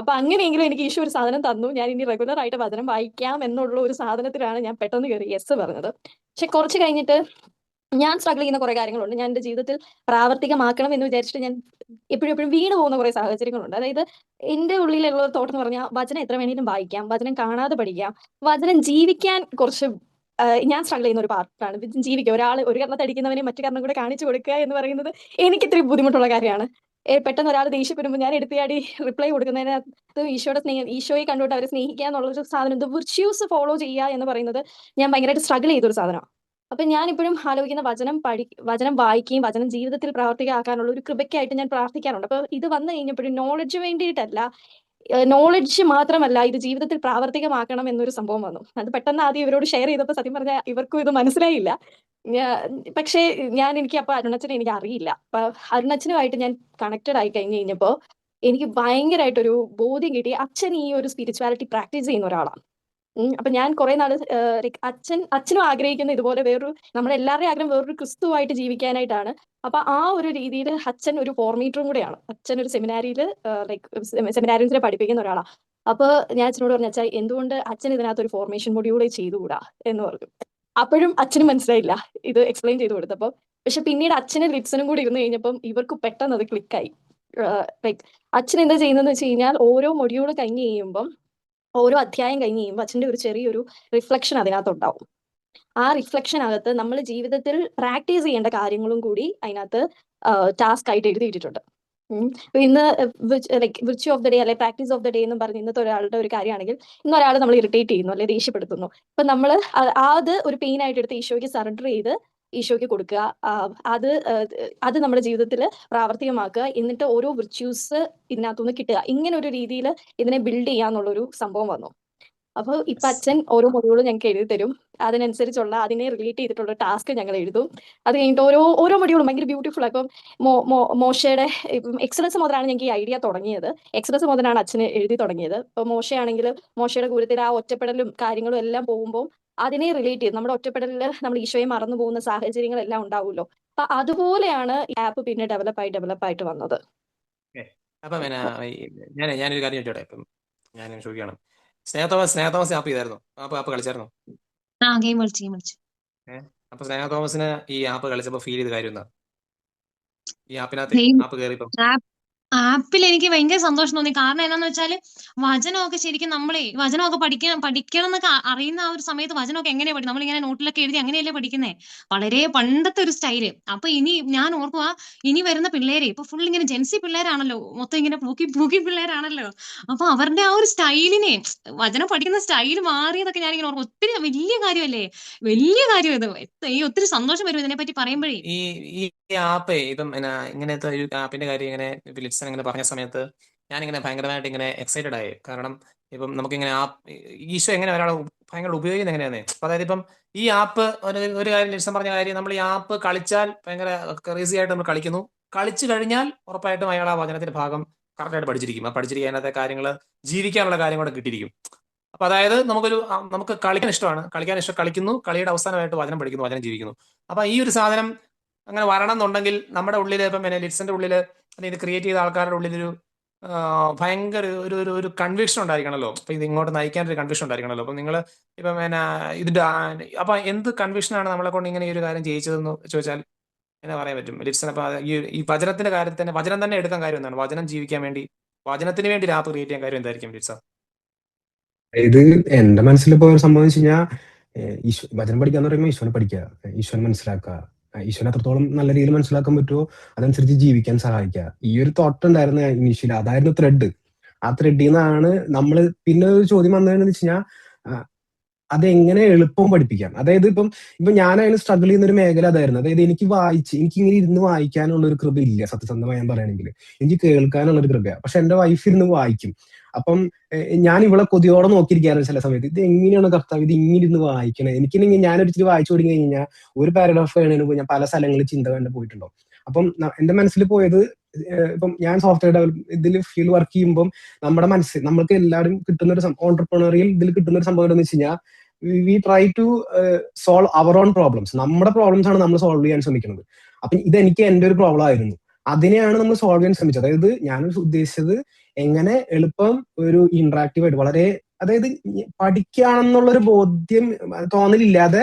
അപ്പൊ അങ്ങനെയെങ്കിലും എനിക്ക് ഈശോ ഒരു സാധനം തന്നു. ഞാൻ ഇനി റെഗുലർ ആയിട്ട് വചനം വായിക്കാം എന്നുള്ള ഒരു സാധനത്തിലാണ് ഞാൻ പെട്ടെന്ന് കയറി യെസ് പറഞ്ഞത്. പക്ഷെ കുറച്ച് കഴിഞ്ഞിട്ട് ഞാൻ സ്ട്രഗിൾ ചെയ്യുന്ന കുറെ കാര്യങ്ങളുണ്ട്. ഞാൻ എന്റെ ജീവിതത്തിൽ പ്രാവർത്തികമാക്കണം എന്ന് വിചാരിച്ചിട്ട് ഞാൻ എപ്പോഴും വീണ് പോകുന്ന കുറെ സാഹചര്യങ്ങളുണ്ട്. അതായത് എന്റെ ഉള്ളിലുള്ള ഒരു തോട്ടം എന്ന് പറഞ്ഞാൽ വചനം എത്ര വേണേലും വായിക്കാം, വചനം കാണാതെ പഠിക്കാം, വചനം ജീവിക്കാൻ കുറച്ച് ഞാൻ സ്ട്രഗിൾ ചെയ്യുന്ന ഒരു പാർട്ടാണ്. ജീവിക്കുക, ഒരാൾ ഒരു കർണത്തെ അടിക്കുന്നവനെ മറ്റു കർണം കൂടെ കാണിച്ചു കൊടുക്കുക എന്ന് പറയുന്നത് എനിക്ക് ഇത്തിരി ബുദ്ധിമുട്ടുള്ള കാര്യമാണ്. പെട്ടെന്ന് ഒരാൾ ദേഷ്യപ്പെടുമ്പോൾ ഞാൻ എടുത്തിയാടി റിപ്ലൈ കൊടുക്കുന്നതിനകത്ത് ഈശോയെ കണ്ടുകൊണ്ട് അവരെ സ്നേഹിക്കുക എന്നുള്ളൊരു സാധനം, വിർച്യൂസ് ഫോളോ ചെയ്യുക എന്ന് പറയുന്നത് ഞാൻ ഭയങ്കരമായിട്ട് സ്ട്രഗിൾ ചെയ്തൊരു സാധനമാണ്. അപ്പൊ ഞാൻ ഇപ്പോഴും ആലോചിക്കുന്ന വചനം വായിക്കുകയും വചനം ജീവിതത്തിൽ പ്രാവർത്തികമാക്കാനുള്ള ഒരു കൃപയ്ക്കായിട്ട് ഞാൻ പ്രാർത്ഥിക്കാറുണ്ട്. അപ്പൊ ഇത് വന്നു കഴിഞ്ഞപ്പോഴും നോളജ് വേണ്ടിയിട്ടല്ല, നോളജ് മാത്രമല്ല, ഇത് ജീവിതത്തിൽ പ്രാവർത്തികമാക്കണം എന്നൊരു സംഭവം വന്നു. അത് പെട്ടെന്ന് ആദ്യം ഇവരോട് ഷെയർ ചെയ്തപ്പോൾ സത്യം പറഞ്ഞാൽ ഇവർക്കും ഇത് മനസ്സിലായില്ല. പക്ഷേ എനിക്ക് അപ്പൊ അരുണച്ചനെ എനിക്ക് അറിയില്ല. അപ്പൊ അരുണച്ചനുമായിട്ട് ഞാൻ കണക്റ്റഡ് ആയി കഴിഞ്ഞപ്പോൾ എനിക്ക് ഭയങ്കരമായിട്ടൊരു ബോധ്യം കിട്ടി. അച്ഛൻ ഈ ഒരു സ്പിരിച്വാലിറ്റി പ്രാക്ടീസ് ചെയ്യുന്ന ഒരാളാണ്. അപ്പൊ ഞാൻ കുറെ നാള് അച്ഛനും ആഗ്രഹിക്കുന്ന ഇതുപോലെ നമ്മളെല്ലാവരുടെയും ആഗ്രഹം വേറൊരു ക്രിസ്തുവായിട്ട് ജീവിക്കാനായിട്ടാണ്. അപ്പൊ ആ ഒരു രീതിയിൽ അച്ഛൻ ഒരു ഫോർമേറ്ററും കൂടെയാണ്. അച്ഛൻ ഒരു സെമിനാരിയിൽ സെമിനാരിയൻസിനെ പഠിപ്പിക്കുന്ന ഒരാളാണ്. അപ്പൊ ഞാൻ അച്ഛനോട് പറഞ്ഞു, അച്ഛാ എന്തുകൊണ്ട് അച്ഛൻ ഇതിനകത്ത് ഒരു ഫോർമേഷൻ മൊഡ്യൂൾ ചെയ്തുകൂടാ എന്ന് പറഞ്ഞു. അപ്പോഴും അച്ഛനും മനസ്സിലായില്ല ഇത് എക്സ്പ്ലെയിൻ ചെയ്ത് കൊടുത്തപ്പോ. പക്ഷെ പിന്നീട് അച്ഛനും ലിപ്സനും കൂടി ഇരുന്ന് കഴിഞ്ഞപ്പം ഇവർക്ക് പെട്ടെന്ന് അത് ക്ലിക്കായി. അച്ഛൻ എന്താ ചെയ്യുന്നതെന്ന് വെച്ച് കഴിഞ്ഞാൽ ഓരോ മൊഡ്യൂൾ കഴിഞ്ഞ് കഴിയുമ്പം, ഓരോ അധ്യായം കഴിഞ്ഞ് കഴിയുമ്പോൾ അച്ഛൻ്റെ ഒരു ചെറിയൊരു റിഫ്ലക്ഷൻ അതിനകത്തുണ്ടാവും. ആ റിഫ്ലക്ഷനകത്ത് നമ്മൾ ജീവിതത്തിൽ പ്രാക്ടീസ് ചെയ്യേണ്ട കാര്യങ്ങളും കൂടി അതിനകത്ത് ടാസ്ക് ആയിട്ട് എഴുതിയിട്ടുണ്ട്. ഇന്ന് വിർച്യൂ ഓഫ് ദ ഡേ അല്ലെ പ്രാക്ടീസ് ഓഫ് ദ ഡേ എന്ന് പറഞ്ഞ് ഇന്നത്തെ ഒരാളുടെ ഒരു കാര്യമാണെങ്കിൽ, ഇന്നൊരാൾ നമ്മൾ ഇറിറ്റേറ്റ് ചെയ്യുന്നു അല്ലെ ദേഷ്യപ്പെടുത്തുന്നു. അപ്പൊ നമ്മൾ അത് ഒരു പെയിൻ ആയിട്ട് എടുത്ത് ഈശോയ്ക്ക് സറണ്ടർ ചെയ്ത് ഈശോയ്ക്ക് കൊടുക്കുക. അത് നമ്മുടെ ജീവിതത്തിൽ പ്രാവർത്തികമാക്കുക. എന്നിട്ട് ഓരോ വിർച്യൂസ് ഇതിനകത്തുനിന്ന് കിട്ടുക. ഇങ്ങനെ ഒരു രീതിയിൽ ഇതിനെ ബിൽഡ് ചെയ്യാന്നുള്ളൊരു സംഭവം വന്നു. അപ്പോൾ ഇപ്പൊ അച്ഛൻ ഓരോ മൊഡ്യൂളും ഞങ്ങൾക്ക് എഴുതി തരും. അതിനനുസരിച്ചുള്ള അതിനെ റിലേറ്റ് ചെയ്തിട്ടുള്ള ടാസ്ക് ഞങ്ങൾ എഴുതും. അത് കഴിഞ്ഞിട്ട് ഓരോ മൊഡ്യൂളും ഭയങ്കര ബ്യൂട്ടിഫുൾ. ഇപ്പം മോശയുടെ എക്സലൻസ് മുതലാണ് ഞങ്ങൾക്ക് ഈ ഐഡിയ തുടങ്ങിയത്. എക്സലൻസ് മുതലാണ് അച്ഛന് എഴുതി തുടങ്ങിയത്. ഇപ്പോൾ മോശയാണെങ്കിൽ മോശയുടെ കൂട്ടത്തിൽ ആ ഒറ്റപ്പെടലും കാര്യങ്ങളും എല്ലാം പോകുമ്പോൾ അതിനെ റിലേറ്റ് ചെയ്ത് നമ്മുടെ ഒറ്റപ്പെടലിൽ നമ്മൾ ഈശോയെ മറന്നു പോകുന്ന സാഹചര്യങ്ങളെല്ലാം ഉണ്ടാവുമല്ലോ. അപ്പൊ അതുപോലെയാണ് ഈ ആപ്പ് പിന്നെ ഡെവലപ്പായിട്ട് വന്നത്. അപ്പം ഞാനൊരു കാര്യം ചോദിച്ചോട്ടെ. ഇപ്പം ഞാൻ ചോദിക്കുകയാണ്, സ്നേഹ തോമസ് ആപ്പ് ചെയ്തായിരുന്നു? ആപ്പ് കളിച്ചായിരുന്നു? ഗെയിം കളിച്ചു. അപ്പൊ സ്നേഹ തോമസിന് ഈ ആപ്പ് കളിച്ചപ്പോ ഫീൽ ചെയ്ത കാര്യം എന്താ? ഈ ആപ്പിനകത്ത് ആപ്പ് കയറിയപ്പോ ആപ്പിൽ എനിക്ക് ഭയങ്കര സന്തോഷം തോന്നി. കാരണം എന്നാന്ന് വെച്ചാല് വചനമൊക്കെ ശരിക്കും വചനമൊക്കെ പഠിക്കണം എന്നൊക്കെ അറിയുന്ന ആ ഒരു സമയത്ത് വചനമൊക്കെ എങ്ങനെയാ പഠിക്കും? നമ്മളിങ്ങനെ നോട്ടിലൊക്കെ എഴുതി അങ്ങനെയല്ലേ പഠിക്കുന്നേ? വളരെ പണ്ടത്തെ ഒരു സ്റ്റൈല്. അപ്പൊ ഞാൻ ഓർക്കുക, ഇനി വരുന്ന പിള്ളേരെ ഇപ്പൊ ഫുൾ ഇങ്ങനെ ജെൻസി പിള്ളേരാണല്ലോ, മൊത്തം ഇങ്ങനെ പൂക്കി പിള്ളേരാണല്ലോ. അപ്പൊ അവരുടെ ആ ഒരു സ്റ്റൈലിനെ, വചനം പഠിക്കുന്ന സ്റ്റൈല് മാറിയതൊക്കെ ഞാനിങ്ങനെ ഓർക്കും. ഒത്തിരി വലിയ കാര്യമല്ലേ? വലിയ കാര്യം ഇത്. ഒത്തിരി സന്തോഷം വരും ഇതിനെ പറ്റി പറയുമ്പോഴേ. ഈ ആപ്പ് ഇപ്പം ഇങ്ങനത്തെ ഒരു ആപ്പിന്റെ കാര്യം ഇങ്ങനെ ലിറ്റ്സൺ ഇങ്ങനെ പറഞ്ഞ സമയത്ത് ഞാനിങ്ങനെ ഭയങ്കരമായിട്ട് ഇങ്ങനെ എക്സൈറ്റഡ് ആയി. കാരണം ഇപ്പം നമുക്കിങ്ങനെ ഈശോ എങ്ങനെ ഒരാളെ ഭയങ്കര ഉപയോഗിക്കുന്നത് എങ്ങനെയാന്നേ. അപ്പൊ അതായത് ഇപ്പം ഈ ആപ്പ് ഒരു കാര്യം ലിറ്റ്സൺ പറഞ്ഞ കാര്യം, നമ്മൾ ഈ ആപ്പ് കളിച്ചാൽ ഭയങ്കര ക്രേസി ആയിട്ട് നമ്മൾ കളിക്കുന്നു. കളിച്ചു കഴിഞ്ഞാൽ ഉറപ്പായിട്ടും അയാൾ ആ വചനത്തിന്റെ ഭാഗം കറക്റ്റായിട്ട് പഠിച്ചിരിക്കും. ആ പഠിച്ചിരിക്കുക അതിനകത്തെ കാര്യങ്ങൾ, ജീവിക്കാനുള്ള കാര്യം കൂടെ കിട്ടിയിരിക്കും. അപ്പൊ അതായത് നമുക്ക് കളിക്കാൻ ഇഷ്ടമാണ്, കളിക്കുന്നു, കളിയുടെ അവസാനമായിട്ട് വചനം പഠിക്കുന്നു, വചനം ജീവിക്കുന്നു. അപ്പൊ ഈ ഒരു സാധനം അങ്ങനെ വരണം എന്നുണ്ടെങ്കിൽ നമ്മുടെ ഉള്ളിൽ ഇപ്പം ലിറ്റ്സന്റെ ഉള്ളിൽ ഇത് ക്രിയേറ്റ് ചെയ്ത ആൾക്കാരുടെ ഉള്ളിലൊരു ഭയങ്കര ഒരു കൺവിക്ഷൻ ഉണ്ടായിരിക്കണമല്ലോ. അപ്പൊ ഇത് ഇങ്ങോട്ട് നയിക്കാൻ ഒരു കൺവിക്ഷൻ ഉണ്ടായിരിക്കണമല്ലോ. അപ്പൊ നിങ്ങൾ ഇപ്പം ഇതിന്റെ അപ്പൊ എന്ത് കൺവിക്ഷനാണ് നമ്മളെ കൊണ്ട് ഇങ്ങനെ ഈ ഒരു കാര്യം ചെയ്യിച്ചതെന്ന് ചോദിച്ചാൽ എന്നാ പറയാൻ പറ്റും ലിറ്റ്സൺ? അപ്പൊ ഈ വചനത്തിന്റെ കാര്യത്തിൽ തന്നെ, വചനം തന്നെ എടുക്കാൻ കാര്യം എന്താണ്? വചനം ജീവിക്കാൻ വേണ്ടി, വചനത്തിന് വേണ്ടി ഒരു ആപ്പ് ക്രിയേറ്റ് ചെയ്യാൻ കാര്യം എന്തായിരിക്കും ലിറ്റ്സൺ? ഇത് എന്റെ മനസ്സിലിപ്പോ ഒരു സംഭവം വെച്ച് കഴിഞ്ഞാൽ, വചനം പഠിക്കാന്ന് പറയുമ്പോൾ ഈശ്വരനെ പഠിക്കുക, ഈശ്വരനെ മനസ്സിലാക്കുക, ഈശ്വരനെ എത്രത്തോളം നല്ല രീതിയിൽ മനസ്സിലാക്കാൻ പറ്റുമോ അതനുസരിച്ച് ജീവിക്കാൻ സഹായിക്കുക. ഈ ഒരു തോട്ട് ഉണ്ടായിരുന്നു ഇനീഷ്യലി, അതായിരുന്നു ത്രെഡ്. ആ ത്രെഡിൽ നിന്നാണ് നമ്മള് പിന്നെ ഒരു ചോദ്യം വന്നതെന്ന് വെച്ച് കഴിഞ്ഞാൽ, അതെങ്ങനെ എളുപ്പം പഠിപ്പിക്കാം. അതായത് ഇപ്പം ഞാനതിന് സ്ട്രഗിൾ ചെയ്യുന്ന ഒരു മേഖല അതായിരുന്നു. അതായത് എനിക്ക് ഇങ്ങനെ ഇരുന്ന് വായിക്കാനുള്ള ഒരു കൃപ ഇല്ല, സത്യസന്ധമായി ഞാൻ പറയുകയാണെങ്കിൽ. എനിക്ക് കേൾക്കാനുള്ള ഒരു കൃപയാണ്. പക്ഷെ എന്റെ വൈഫ് ഇരുന്ന് വായിക്കും. അപ്പം ഞാൻ ഇവളെ കൊതിയോടെ നോക്കിയിരിക്കാറ് ചില സമയത്ത്. ഇത് എങ്ങനെയാണ് കർത്താവ് ഇത് ഇങ്ങനെ ഇരുന്ന് വായിക്കണേ? എനിക്കില്ലെങ്കിൽ ഞാനൊരിച്ചിരി വായിച്ചു തുടങ്ങി കഴിഞ്ഞാൽ ഒരു പാരഗ്രാഫ് കഴിഞ്ഞതിന് ഞാൻ പല സ്ഥലങ്ങളിൽ ചിന്ത കണ്ട് പോയിട്ടുണ്ടോ. അപ്പം എന്റെ മനസ്സിൽ പോയത്, ഇപ്പം ഞാൻ സോഫ്റ്റ്വെയർ ഇതിൽ ഫീൽഡ് വർക്ക് ചെയ്യുമ്പോൾ നമ്മുടെ മനസ്സിൽ നമ്മൾക്ക് എല്ലാവരും കിട്ടുന്ന ഒരു ഓൺടർപ്രണറിയൽ ഇതിൽ കിട്ടുന്ന ഒരു സംഭവം എന്ന് വെച്ച് കഴിഞ്ഞാൽ, we try to solve our own problems. നമ്മുടെ പ്രോബ്ലംസ് ആണ് നമ്മൾ സോൾവ് ചെയ്യാൻ ശ്രമിക്കുന്നത്. അപ്പൊ ഇതെനിക്ക് എന്റെ ഒരു പ്രോബ്ലം ആയിരുന്നു, അതിനെയാണ് നമ്മൾ സോൾവ് ചെയ്യാൻ ശ്രമിച്ചത്. അതായത് ഞാൻ ഉദ്ദേശിച്ചത് എങ്ങനെ എളുപ്പം ഒരു ഇന്ററാക്റ്റീവ് ആയിട്ട് വളരെ, അതായത് പഠിക്കുകയാണെന്നുള്ളൊരു ബോധ്യം തോന്നലില്ലാതെ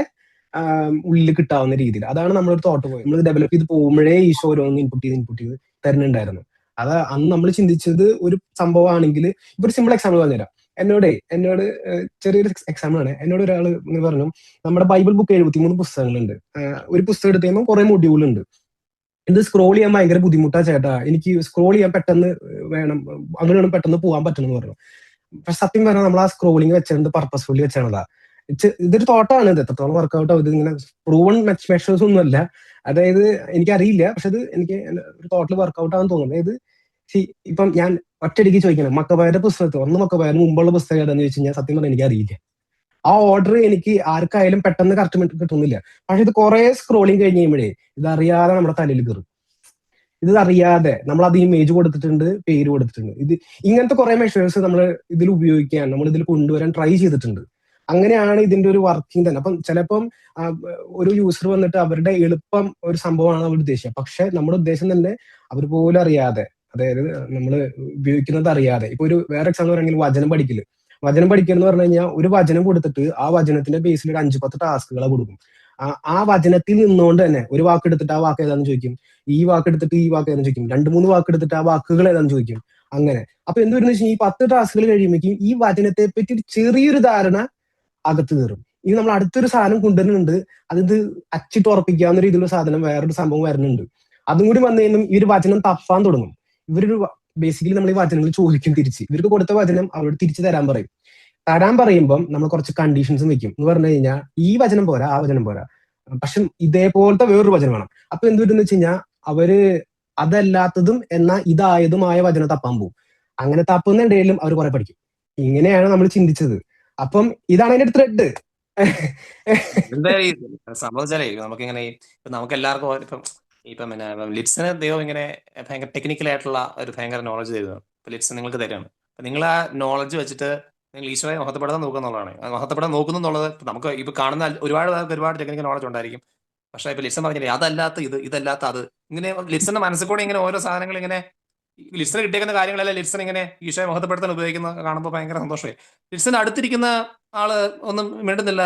ഉള്ളിൽ കിട്ടാവുന്ന രീതിയിൽ, അതാണ് നമ്മളൊരു തോട്ട് പോയത്. നമ്മൾ ഡെവലപ്പ് ചെയ്ത് പോകുമ്പോഴേ ഈശോ ഓരോന്ന് ഇൻപുട്ട് ചെയ്ത് തരുന്നുണ്ടായിരുന്നു. അത് അന്ന് നമ്മൾ ചിന്തിച്ചത് ഒരു സംഭവമാണെങ്കിൽ, ഇപ്പൊ ഒരു സിമ്പിൾ എക്സാമ്പിൾ പറഞ്ഞുതരാം. എന്നോട് ചെറിയൊരു എക്സാമ്പിൾ ആണ്. എന്നോട് ഒരാൾ ഇങ്ങനെ പറഞ്ഞു, നമ്മുടെ ബൈബിൾ ബുക്ക് 73 പുസ്തകങ്ങളുണ്ട്, ഒരു പുസ്തകം എടുത്ത് കഴിയുമ്പോൾ കുറെ മൊഡ്യൂൾ ഉണ്ട്, ഇത് സ്ക്രോൾ ചെയ്യാൻ ഭയങ്കര ബുദ്ധിമുട്ടാ ചേട്ടാ, എനിക്ക് സ്ക്രോൾ ചെയ്യാൻ പെട്ടെന്ന് വേണം, അങ്ങനെയാണ് പെട്ടെന്ന് പോകാൻ പറ്റണമെന്ന് പറഞ്ഞു. പക്ഷെ സത്യം പറഞ്ഞാൽ നമ്മൾ ആ സ്ക്രോളിങ് വെച്ചിട്ടുണ്ട് പർപ്പസ്ഫുള്ളി വെച്ചാണതാ. ഇതൊരു തോട്ടാണ്, ഇത് എത്രത്തോളം വർക്ക്ഔട്ട് ആവും, ഇത് ഇങ്ങനെ പ്രൂവൺ മെഷേഴ്സ് ഒന്നും അല്ല. അതായത് എനിക്കറിയില്ല, പക്ഷെ ഇത് എനിക്ക് ഒരു തോട്ടിൽ വർക്ക്ഔട്ട് ആവാൻ തോന്നുന്നു. അതായത് ഇപ്പം ഞാൻ ഒറ്റയടിക്ക് ചോദിക്കണം, മക്കബായരുടെ പുസ്തകത്തിൽ മക്കബായന് മുമ്പുള്ള പുസ്തകം ഏതാന്ന് ചോദിച്ചു കഴിഞ്ഞാൽ സത്യം പറഞ്ഞാൽ എനിക്ക് അറിയില്ല. ആ ഓർഡർ എനിക്ക് ആർക്കായാലും പെട്ടെന്ന് കറക്റ്റ് കിട്ടുന്നില്ല. പക്ഷെ ഇത് കുറെ സ്ക്രോളിങ് കഴിഞ്ഞ് കഴിയുമ്പോഴേ ഇതറിയാതെ നമ്മുടെ തലയിൽ കയറും. ഇത് അറിയാതെ നമ്മൾ അത് ഇമേജ് കൊടുത്തിട്ടുണ്ട്, പേര് കൊടുത്തിട്ടുണ്ട്. ഇങ്ങനത്തെ കുറെ മെഷേഴ്സ് നമ്മൾ ഇതിൽ ഉപയോഗിക്കാൻ, നമ്മൾ ഇതിൽ കൊണ്ടുവരാൻ ട്രൈ ചെയ്തിട്ടുണ്ട്. അങ്ങനെയാണ് ഇതിന്റെ ഒരു വർക്കിംഗ് തന്നെ. അപ്പം ചിലപ്പം ഒരു യൂസർ വന്നിട്ട് അവരുടെ എളുപ്പം ഒരു സംഭവമാണ് അവർ ഉദ്ദേശിച്ചത്, പക്ഷെ നമ്മുടെ ഉദ്ദേശം തന്നെ അവർ പോലും അറിയാതെ, അതായത് നമ്മൾ ഉപയോഗിക്കുന്നത് അറിയാതെ. ഇപ്പൊ ഒരു വേറെ എക്സാമ്പിൾ പറയുകയാണെങ്കിൽ വചനം പഠിക്കൽ എന്ന് പറഞ്ഞു കഴിഞ്ഞാൽ, ഒരു വചനം കൊടുത്തിട്ട് ആ വചനത്തിന്റെ ബേസിൽ ഒരു 5-10 ടാസ്കുകളെ കൊടുക്കും. ആ വചനത്തിൽ നിന്നുകൊണ്ട് തന്നെ ഒരു വാക്ക് എടുത്തിട്ട് ആ വാക്ക് ഏതാണെന്ന് ചോദിക്കും, ഈ വാക്ക് എടുത്തിട്ട് ഈ വാക്ക് ഏതാണെന്ന് ചോദിക്കും, 2-3 വാക്ക് എടുത്തിട്ട് ആ വാക്കുകൾ ഏതാണെന്ന് ചോദിക്കും. അങ്ങനെ അപ്പൊ എന്ത് വരുന്ന വെച്ചാൽ ഈ 10 ടാസ്കുകൾ കഴിയുമ്പോഴേക്കും ഈ വചനത്തെ പറ്റി ഒരു ചെറിയൊരു ധാരണ അകത്ത് കയറും. ഇനി നമ്മൾ അടുത്തൊരു സാധനം കൊണ്ടുവരുന്നുണ്ട്, അത് അച്ചിട്ട് ഉറപ്പിക്കാവുന്ന രീതിയിലുള്ള സാധനം, വേറൊരു സംഭവം വരുന്നുണ്ട്. അതും കൂടി വന്നു കഴിയുമ്പോൾ ഈ ഒരു വചനം തപ്പാൻ തുടങ്ങും. ഇവരൊരു ബേസിക്കലി നമ്മൾ ഈ വചനങ്ങൾ ചോദിക്കും തിരിച്ച്. ഇവർക്ക് കൊടുത്ത വചനം അവരോട് തിരിച്ചു തരാൻ പറയുമ്പം നമ്മൾ കുറച്ച് കണ്ടീഷൻസും വെക്കും. എന്ന് പറഞ്ഞു കഴിഞ്ഞാൽ ഈ വചനം പോരാ, ആ വചനം പോരാ, പക്ഷെ ഇതേപോലത്തെ വേറൊരു വചനം വേണം. അപ്പൊ എന്ത് പറ്റുന്ന വെച്ച് കഴിഞ്ഞാൽ അവര് അതല്ലാത്തതും എന്നാൽ ഇതായതുമായ വചനം തപ്പാൻ പോകും. അങ്ങനെ തപ്പുന്നുണ്ടെങ്കിലും അവർ കുറെ പഠിക്കും. ഇങ്ങനെയാണ് നമ്മൾ ചിന്തിച്ചത്. അപ്പം ഇതാണ് അതിന്റെ ത്രെഡ്. എന്തായാലും സംഭവിച്ചാലേ നമുക്കിങ്ങനെ ഇപ്പൊ നമുക്ക് എല്ലാവർക്കും ഇപ്പം പിന്നെ ലിറ്റ്സിന് ദൈവം ഇങ്ങനെ ഭയങ്കര ടെക്നിക്കൽ ആയിട്ടുള്ള ഒരു ഭയങ്കര നോളജ് തരുന്നത്. ഇപ്പൊ ലിറ്റ്സ് നിങ്ങൾക്ക് തരാണ്. അപ്പൊ നിങ്ങൾ ആ നോളജ് വെച്ചിട്ട് നിങ്ങൾ ഈശോയെ മഹത്വപ്പെടാൻ നോക്കുന്നുള്ളതാണ്. മഹത്വപ്പെടാൻ നോക്കുന്നു എന്നുള്ളത് നമുക്ക് ഇപ്പൊ കാണുന്ന ഒരുപാട് പേർക്ക് ഒരുപാട് ടെക്നിക്കൽ നോളജ് ഉണ്ടായിരിക്കും. പക്ഷെ ഇപ്പൊ ലിറ്റ്സൺ പറഞ്ഞില്ലേ അതല്ലാത്ത ഇതല്ലാത്ത അത്, ഇങ്ങനെ ലിറ്റ്സന്റെ മനസ്സിൽ കൂടെ ഇങ്ങനെ ഓരോ സാധനങ്ങൾ ഇങ്ങനെ ലിറ്റ്സന് കിട്ടിയേക്കുന്ന കാര്യങ്ങളെല്ലാം ലിറ്റ്സൺ ഇങ്ങനെ ഈശോയെ മഹത്വപ്പെടുത്താൻ ഉപയോഗിക്കുന്ന കാണുമ്പോൾ ഭയങ്കര സന്തോഷമായി. ലിറ്റ്സന്റെ അടുത്തിരിക്കുന്ന ആള് ഒന്നും മിണ്ടുന്നില്ല.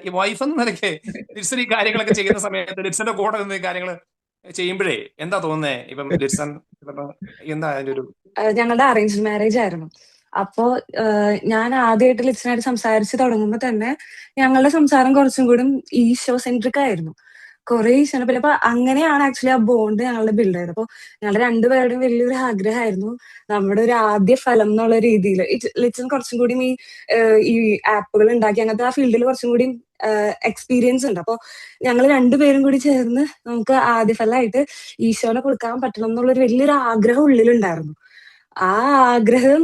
ഈ വൈഫ് എന്ന നിലയ്ക്ക് ലിറ്റ്സൺ ഈ കാര്യങ്ങളൊക്കെ ചെയ്യുന്ന സമയത്ത് ലിറ്റ്സന്റെ കൂടെ നിന്ന് ഈ കാര്യങ്ങൾ ചെയ്യുമ്പോഴേ എന്താ തോന്നുന്നേ? ഇപ്പം ലിറ്റ്സൺ എന്താ അതിന്റെ ഒരു ഞങ്ങളുടെ അറേഞ്ച്ഡ് മാരേജ് ആയിരുന്നു. അപ്പോ ഞാൻ ആദ്യമായിട്ട് ലിറ്റ്സനായിട്ട് സംസാരിച്ച് തുടങ്ങുമ്പോൾ തന്നെ ഞങ്ങളുടെ സംസാരം കുറച്ചും കൂടി ഈശോ സെൻട്രിക് ആയിരുന്നു. കുറെ ഈശോനെ പറ്റി. അപ്പൊ അങ്ങനെയാണ് ആക്ച്വലി ആ ബോണ്ട് ഞങ്ങളുടെ ബിൽഡ് ചെയ്തത്. അപ്പൊ ഞങ്ങളുടെ രണ്ടുപേരുടെയും വലിയൊരു ആഗ്രഹമായിരുന്നു നമ്മുടെ ഒരു ആദ്യ ഫലം എന്നുള്ള രീതിയിൽ ലിറ്റ്സൺ കുറച്ചും കൂടി ഈ ആപ്പുകൾ ഉണ്ടാക്കി അങ്ങനത്തെ ആ ഫീൽഡിൽ കുറച്ചും കൂടി എക്സ്പീരിയൻസ് ഉണ്ട്. അപ്പൊ ഞങ്ങൾ രണ്ടുപേരും കൂടി ചേർന്ന് നമുക്ക് ആദ്യ ഫലമായിട്ട് ഈശോനെ കൊടുക്കാൻ പറ്റണം എന്നുള്ളൊരു വലിയൊരു ആഗ്രഹം ഉള്ളിലുണ്ടായിരുന്നു. ആ ആഗ്രഹം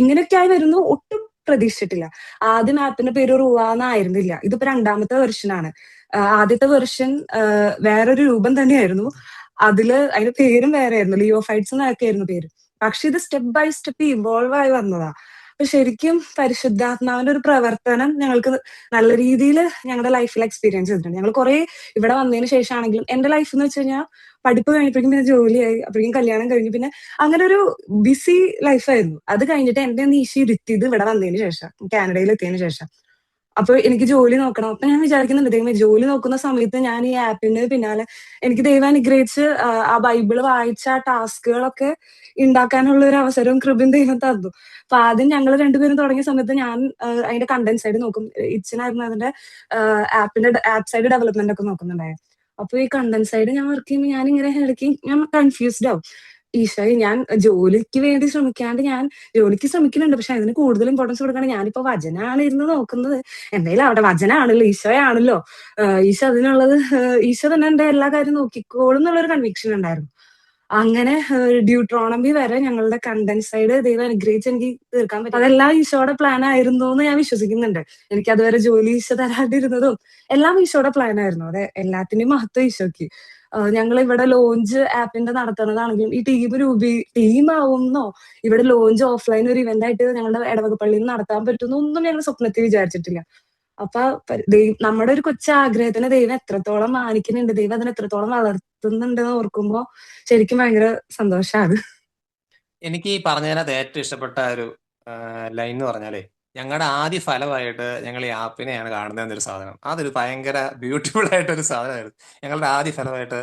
ഇങ്ങനെയൊക്കെ ആയി വരുന്നു ഒട്ടും പ്രതീക്ഷിച്ചിട്ടില്ല. ആദ്യം ആപ്പിന്റെ പേര് റുവാന്നായിരുന്നില്ല. ഇതിപ്പോ രണ്ടാമത്തെ വെർഷനാണ്. ആദ്യത്തെ വെർഷൻ വേറൊരു രൂപം തന്നെയായിരുന്നു. അതിന്റെ പേരും വേറെ ആയിരുന്നു, ലിയോ ഫൈറ്റ്സ് എന്നൊക്കെ ആയിരുന്നു പേര്. പക്ഷെ ഇത് സ്റ്റെപ്പ് ബൈ സ്റ്റെപ്പ് ഇവോൾവ് ആയി വന്നതാ. അപ്പൊ ശരിക്കും പരിശുദ്ധാത്മാവിന്റെ ഒരു പ്രവർത്തനം ഞങ്ങൾക്ക് നല്ല രീതിയിൽ ഞങ്ങളുടെ ലൈഫിൽ എക്സ്പീരിയൻസ് ചെയ്തിട്ടുണ്ട്. ഞങ്ങൾ കുറെ ഇവിടെ വന്നതിന് ശേഷമാണെങ്കിലും എന്റെ ലൈഫ് എന്ന് വെച്ച് കഴിഞ്ഞാൽ പഠിപ്പ് കഴിഞ്ഞപ്പോഴേക്കും പിന്നെ ജോലിയായി, അപ്പോഴേക്കും കല്യാണം കഴിഞ്ഞു. പിന്നെ അങ്ങനെ ഒരു ബിസി ലൈഫായിരുന്നു. അത് കഴിഞ്ഞിട്ട് എന്റെ ഈശോ ഇരുത്തിയത് ഇവിടെ വന്നതിന് ശേഷം, കാനഡയിൽ എത്തിയതിനു ശേഷം. അപ്പൊ എനിക്ക് ജോലി നോക്കണം. അപ്പൊ ഞാൻ വിചാരിക്കുന്നുണ്ട് ദൈവമേ, ജോലി നോക്കുന്ന സമയത്ത് ഞാൻ ഈ ആപ്പിന് പിന്നാലെ എനിക്ക് ദൈവം അനുഗ്രഹിച്ച് ആ ബൈബിള് വായിച്ച ആ ടാസ്കുകളൊക്കെ ഉണ്ടാക്കാനുള്ള ഒരു അവസരവും കൃപയും ദൈവം തന്നു. അപ്പൊ ആദ്യം ഞങ്ങൾ രണ്ടുപേരും തുടങ്ങിയ സമയത്ത് ഞാൻ അതിന്റെ കണ്ടന്റ് സൈഡ് നോക്കും. ഇച്ഛനായിരുന്നു അതിന്റെ ആപ്പ് സൈഡ് ഡെവലപ്മെന്റ് ഒക്കെ നോക്കുന്നുണ്ടായിരുന്നു. അപ്പൊ ഈ കണ്ടന്റ് സൈഡ് ഞാൻ വർക്ക് ചെയ്യുമ്പോൾ ഞാൻ ഇങ്ങനെ ഇടയ്ക്ക് ഞാൻ കൺഫ്യൂസ്ഡ് ആവും. ഈശോയെ, ഞാൻ ജോലിക്ക് വേണ്ടി ശ്രമിക്കാണ്ട് ഞാൻ ജോലിക്ക് ശ്രമിക്കുന്നുണ്ട്, പക്ഷെ അതിന് കൂടുതൽ ഇമ്പോർട്ടൻസ് കൊടുക്കണം. ഞാനിപ്പോ വചനാണ് ഇരുന്ന് നോക്കുന്നത്. എന്തായാലും അവിടെ വചനാണല്ലോ, ഈശോയാണല്ലോ, ഈശോ അതിനുള്ളത് ഈശോ തന്നെ എന്റെ എല്ലാ കാര്യം നോക്കിക്കോളും എന്നുള്ളൊരു കൺവിക്ഷൻ ഉണ്ടായിരുന്നു. അങ്ങനെ ഡ്യൂട്രോണമി വരെ ഞങ്ങളുടെ കണ്ടന്റ് സൈഡ് ദൈവം അനുഗ്രഹിച്ച് എനിക്ക് തീർക്കാൻ പറ്റും. അതെല്ലാം ഈശോയുടെ പ്ലാൻ ആയിരുന്നു എന്ന് ഞാൻ വിശ്വസിക്കുന്നുണ്ട്. എനിക്ക് അതുവരെ ജോലി ഈശോ തരാണ്ടിരുന്നതും എല്ലാം ഈശോയുടെ പ്ലാൻ ആയിരുന്നു. അതെ, എല്ലാത്തിന്റെയും മഹത്വം ഈശോയ്ക്ക്. ഞങ്ങൾ ഇവിടെ ലോഞ്ച് ആപ്പിന്റെ നടത്തുന്നതാണെങ്കിലും ഈ ടീം ആവുന്നോ, ഇവിടെ ലോഞ്ച് ഓഫ്ലൈൻ ഒരു ഇവന്റ് ആയിട്ട് ഞങ്ങളുടെ ഇടവകപ്പള്ളിയിൽ നടത്താൻ പറ്റുന്നൊന്നും ഞങ്ങൾ സ്വപ്നത്തിൽ വിചാരിച്ചിട്ടില്ല. അപ്പൊ നമ്മുടെ ഒരു കൊച്ചു ആഗ്രഹത്തിന് ദൈവം എത്രത്തോളം മാനിക്കുന്നുണ്ട്, ദൈവം അതിനെ എത്രത്തോളം വളർത്തുന്നുണ്ടെന്ന് ഓർക്കുമ്പോ ശരിക്കും ഭയങ്കര സന്തോഷമാണ്. എനിക്ക് ഈ പറഞ്ഞതിനകത്ത് ഏറ്റവും ഇഷ്ടപ്പെട്ട ഒരു ലൈൻ എന്ന് പറഞ്ഞാലേ, ഞങ്ങളുടെ ആദ്യ ഫലമായിട്ട് ഞങ്ങൾ ഈ ആപ്പിനെയാണ് കാണുന്നത് എന്നൊരു സാധനം. അതൊരു ഭയങ്കര ബ്യൂട്ടിഫുൾ ആയിട്ടൊരു സാധനമായിരുന്നു. ഞങ്ങളുടെ ആദ്യ ഫലമായിട്ട്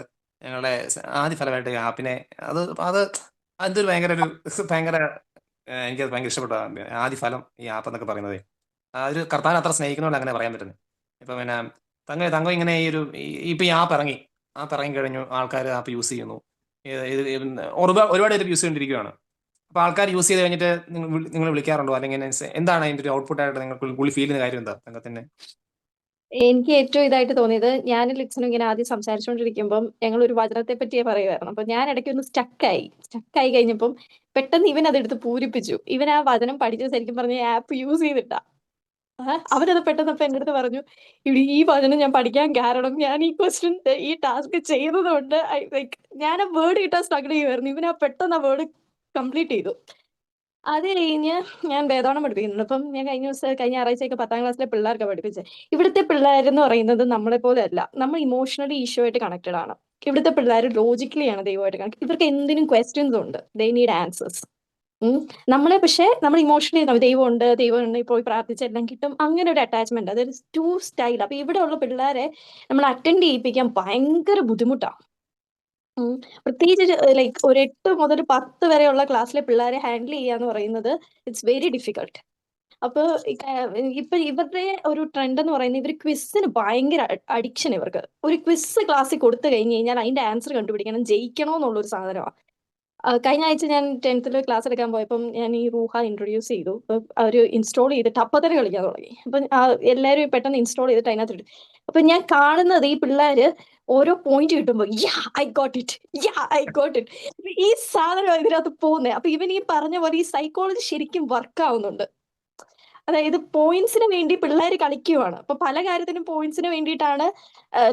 ഈ ആപ്പിനെ അത് അത് അതൊരു ഭയങ്കര എനിക്കത് ഭയങ്കര ഇഷ്ടപ്പെട്ട ആദ്യ ഫലം ഈ ആപ്പ് എന്നൊക്കെ പറയുന്നത്. ഒരു കർത്താൻ അത്ര സ്നേഹിക്കുന്നതുകൊണ്ട് അങ്ങനെ പറയാൻ പറ്റുന്നത്. ഇപ്പം പിന്നെ തങ്ക ഇങ്ങനെ ഇപ്പൊ ഈ ആപ്പ് ഇറങ്ങി കഴിഞ്ഞു, ആൾക്കാർ ആപ്പ് യൂസ് ചെയ്യുന്നു. ഒരുപാട് പേര് യൂസ് ചെയ്തുകൊണ്ടിരിക്കുകയാണ്. അപ്പൊ ആൾക്കാർ യൂസ് ചെയ്ത് കഴിഞ്ഞിട്ട് നിങ്ങൾ വിളിക്കാറുണ്ടോ? അല്ലെങ്കിൽ എന്താണ് അതിന്റെ ഒരു ഔട്ട്പുട്ട് ആയിട്ട് നിങ്ങൾക്ക് ഫീൽ ചെയ്യുന്ന കാര്യം എന്താ തങ്കത്തിന്റെ? എനിക്ക് ഏറ്റവും ഇതായിട്ട് തോന്നിയത്, ഞാൻ ലിറ്റ്സനും ഇങ്ങനെ ആദ്യം സംസാരിച്ചുകൊണ്ടിരിക്കുമ്പം ഞങ്ങൾ ഒരു വചനത്തെ പറ്റിയേ പറയുമായിരുന്നു. അപ്പൊ ഞാൻ ഇടയ്ക്ക് ഒന്ന് സ്റ്റക്കായി കഴിഞ്ഞപ്പം പെട്ടെന്ന് ഇവൻ അതെടുത്ത് പൂരിപ്പിച്ചു. ഇവൻ ആ വചനം പഠിച്ചത് ശരിക്കും പറഞ്ഞ ആപ്പ് യൂസ് ചെയ്തിട്ടാ. അവനത് പെട്ടെന്നപ്പോ എന്റെ അടുത്ത് പറഞ്ഞു, ഈ വചനം ഞാൻ പഠിക്കാൻ കാരണം ഞാൻ ഈ ഈ ടാസ്ക് ചെയ്തതുകൊണ്ട് ഞാൻ ആ വേർഡ് കിട്ടാൻ സ്ട്രഗിൾ ചെയ്യുമായിരുന്നു. ഇവൻ ആ പെട്ടെന്ന് ആ വേർഡ് കംപ്ലീറ്റ് ചെയ്തു. അത് കഴിഞ്ഞ് ഞാൻ വേദോണം പഠിപ്പിക്കുന്നുണ്ട്. അപ്പം ഞാൻ കഴിഞ്ഞ ഞായറാഴ്ചയൊക്കെ 10ാം ക്ലാസ്സിലെ പിള്ളേർക്ക് പഠിപ്പിച്ചത്. ഇവിടുത്തെ പിള്ളേരെന്ന് പറയുന്നത് നമ്മളെ പോലെ അല്ല. നമ്മൾ ഇമോഷണലി ഈശോയായിട്ട് കണക്റ്റഡ് ആണ്. ഇവിടുത്തെ പിള്ളേർ ലോജിക്കലി ആണ് ദൈവമായിട്ട് കണക്ട്. ഇവർക്ക് എന്തിനും ക്വസ്റ്റ്യൻസ് ഉണ്ട്. They need answers. നമ്മളെ പക്ഷേ നമ്മൾ ഇമോഷണലി ദൈവമുണ്ട് പോയി പ്രാർത്ഥിച്ചെല്ലാം കിട്ടും, അങ്ങനെ ഒരു അറ്റാച്ച്മെന്റ്. അതൊരു ടു സ്റ്റൈൽ. അപ്പൊ ഇവിടെ ഉള്ള പിള്ളേരെ നമ്മൾ അറ്റൻഡ് ചെയ്യിപ്പിക്കാൻ ഭയങ്കര ബുദ്ധിമുട്ടാണ്. പ്രത്യേകിച്ച് ഒരു 8 മുതൽ 10 വരെയുള്ള ക്ലാസ്സിലെ പിള്ളേരെ ഹാൻഡിൽ ചെയ്യാന്ന് പറയുന്നത് ഇറ്റ്സ് വെരി ഡിഫിക്കൾട്ട്. അപ്പൊ ഇപ്പൊ ഇവരുടെ ഒരു ട്രെൻഡ് എന്ന് പറയുന്നത്, ഇവർ ക്വിസിന് ഭയങ്കര അഡിക്ഷൻ. ഇവർക്ക് ഒരു ക്വിസ് ക്ലാസ്സിൽ കൊടുത്തു കഴിഞ്ഞു കഴിഞ്ഞാൽ അതിന്റെ ആൻസർ കണ്ടുപിടിക്കണം, ജയിക്കണോ എന്നുള്ളൊരു സാധനമാണ്. കഴിഞ്ഞ ആഴ്ച ഞാൻ 10th ക്ലാസ് എടുക്കാൻ പോയപ്പം ഞാൻ ഈ റൂഹ ഇൻട്രൊഡ്യൂസ് ചെയ്തു. അവർ ഇൻസ്റ്റാൾ ചെയ്തിട്ട് അപ്പം തന്നെ കളിക്കാൻ തുടങ്ങി. അപ്പം എല്ലാവരും പെട്ടെന്ന് ഇൻസ്റ്റാൾ ചെയ്തിട്ട് അതിനകത്ത് ഇട്ടു. അപ്പൊ ഞാൻ കാണുന്നത് ഈ പിള്ളേര് ഓരോ പോയിന്റ് കിട്ടുമ്പോൾ ഐ ഗോട്ട് ഇറ്റ് ഈ സാധനം ഇതിനകത്ത് പോകുന്നത്. അപ്പൊ ഇവൻ ഈ പറഞ്ഞ പോലെ ഈ സൈക്കോളജി ശരിക്കും വർക്ക് ആവുന്നുണ്ട്. അതായത് പോയിന്റ്സിന് വേണ്ടി പിള്ളേർ കളിക്കുവാണ്. അപ്പൊ പല കാര്യത്തിനും പോയിന്റ്സിന് വേണ്ടിയിട്ടാണ്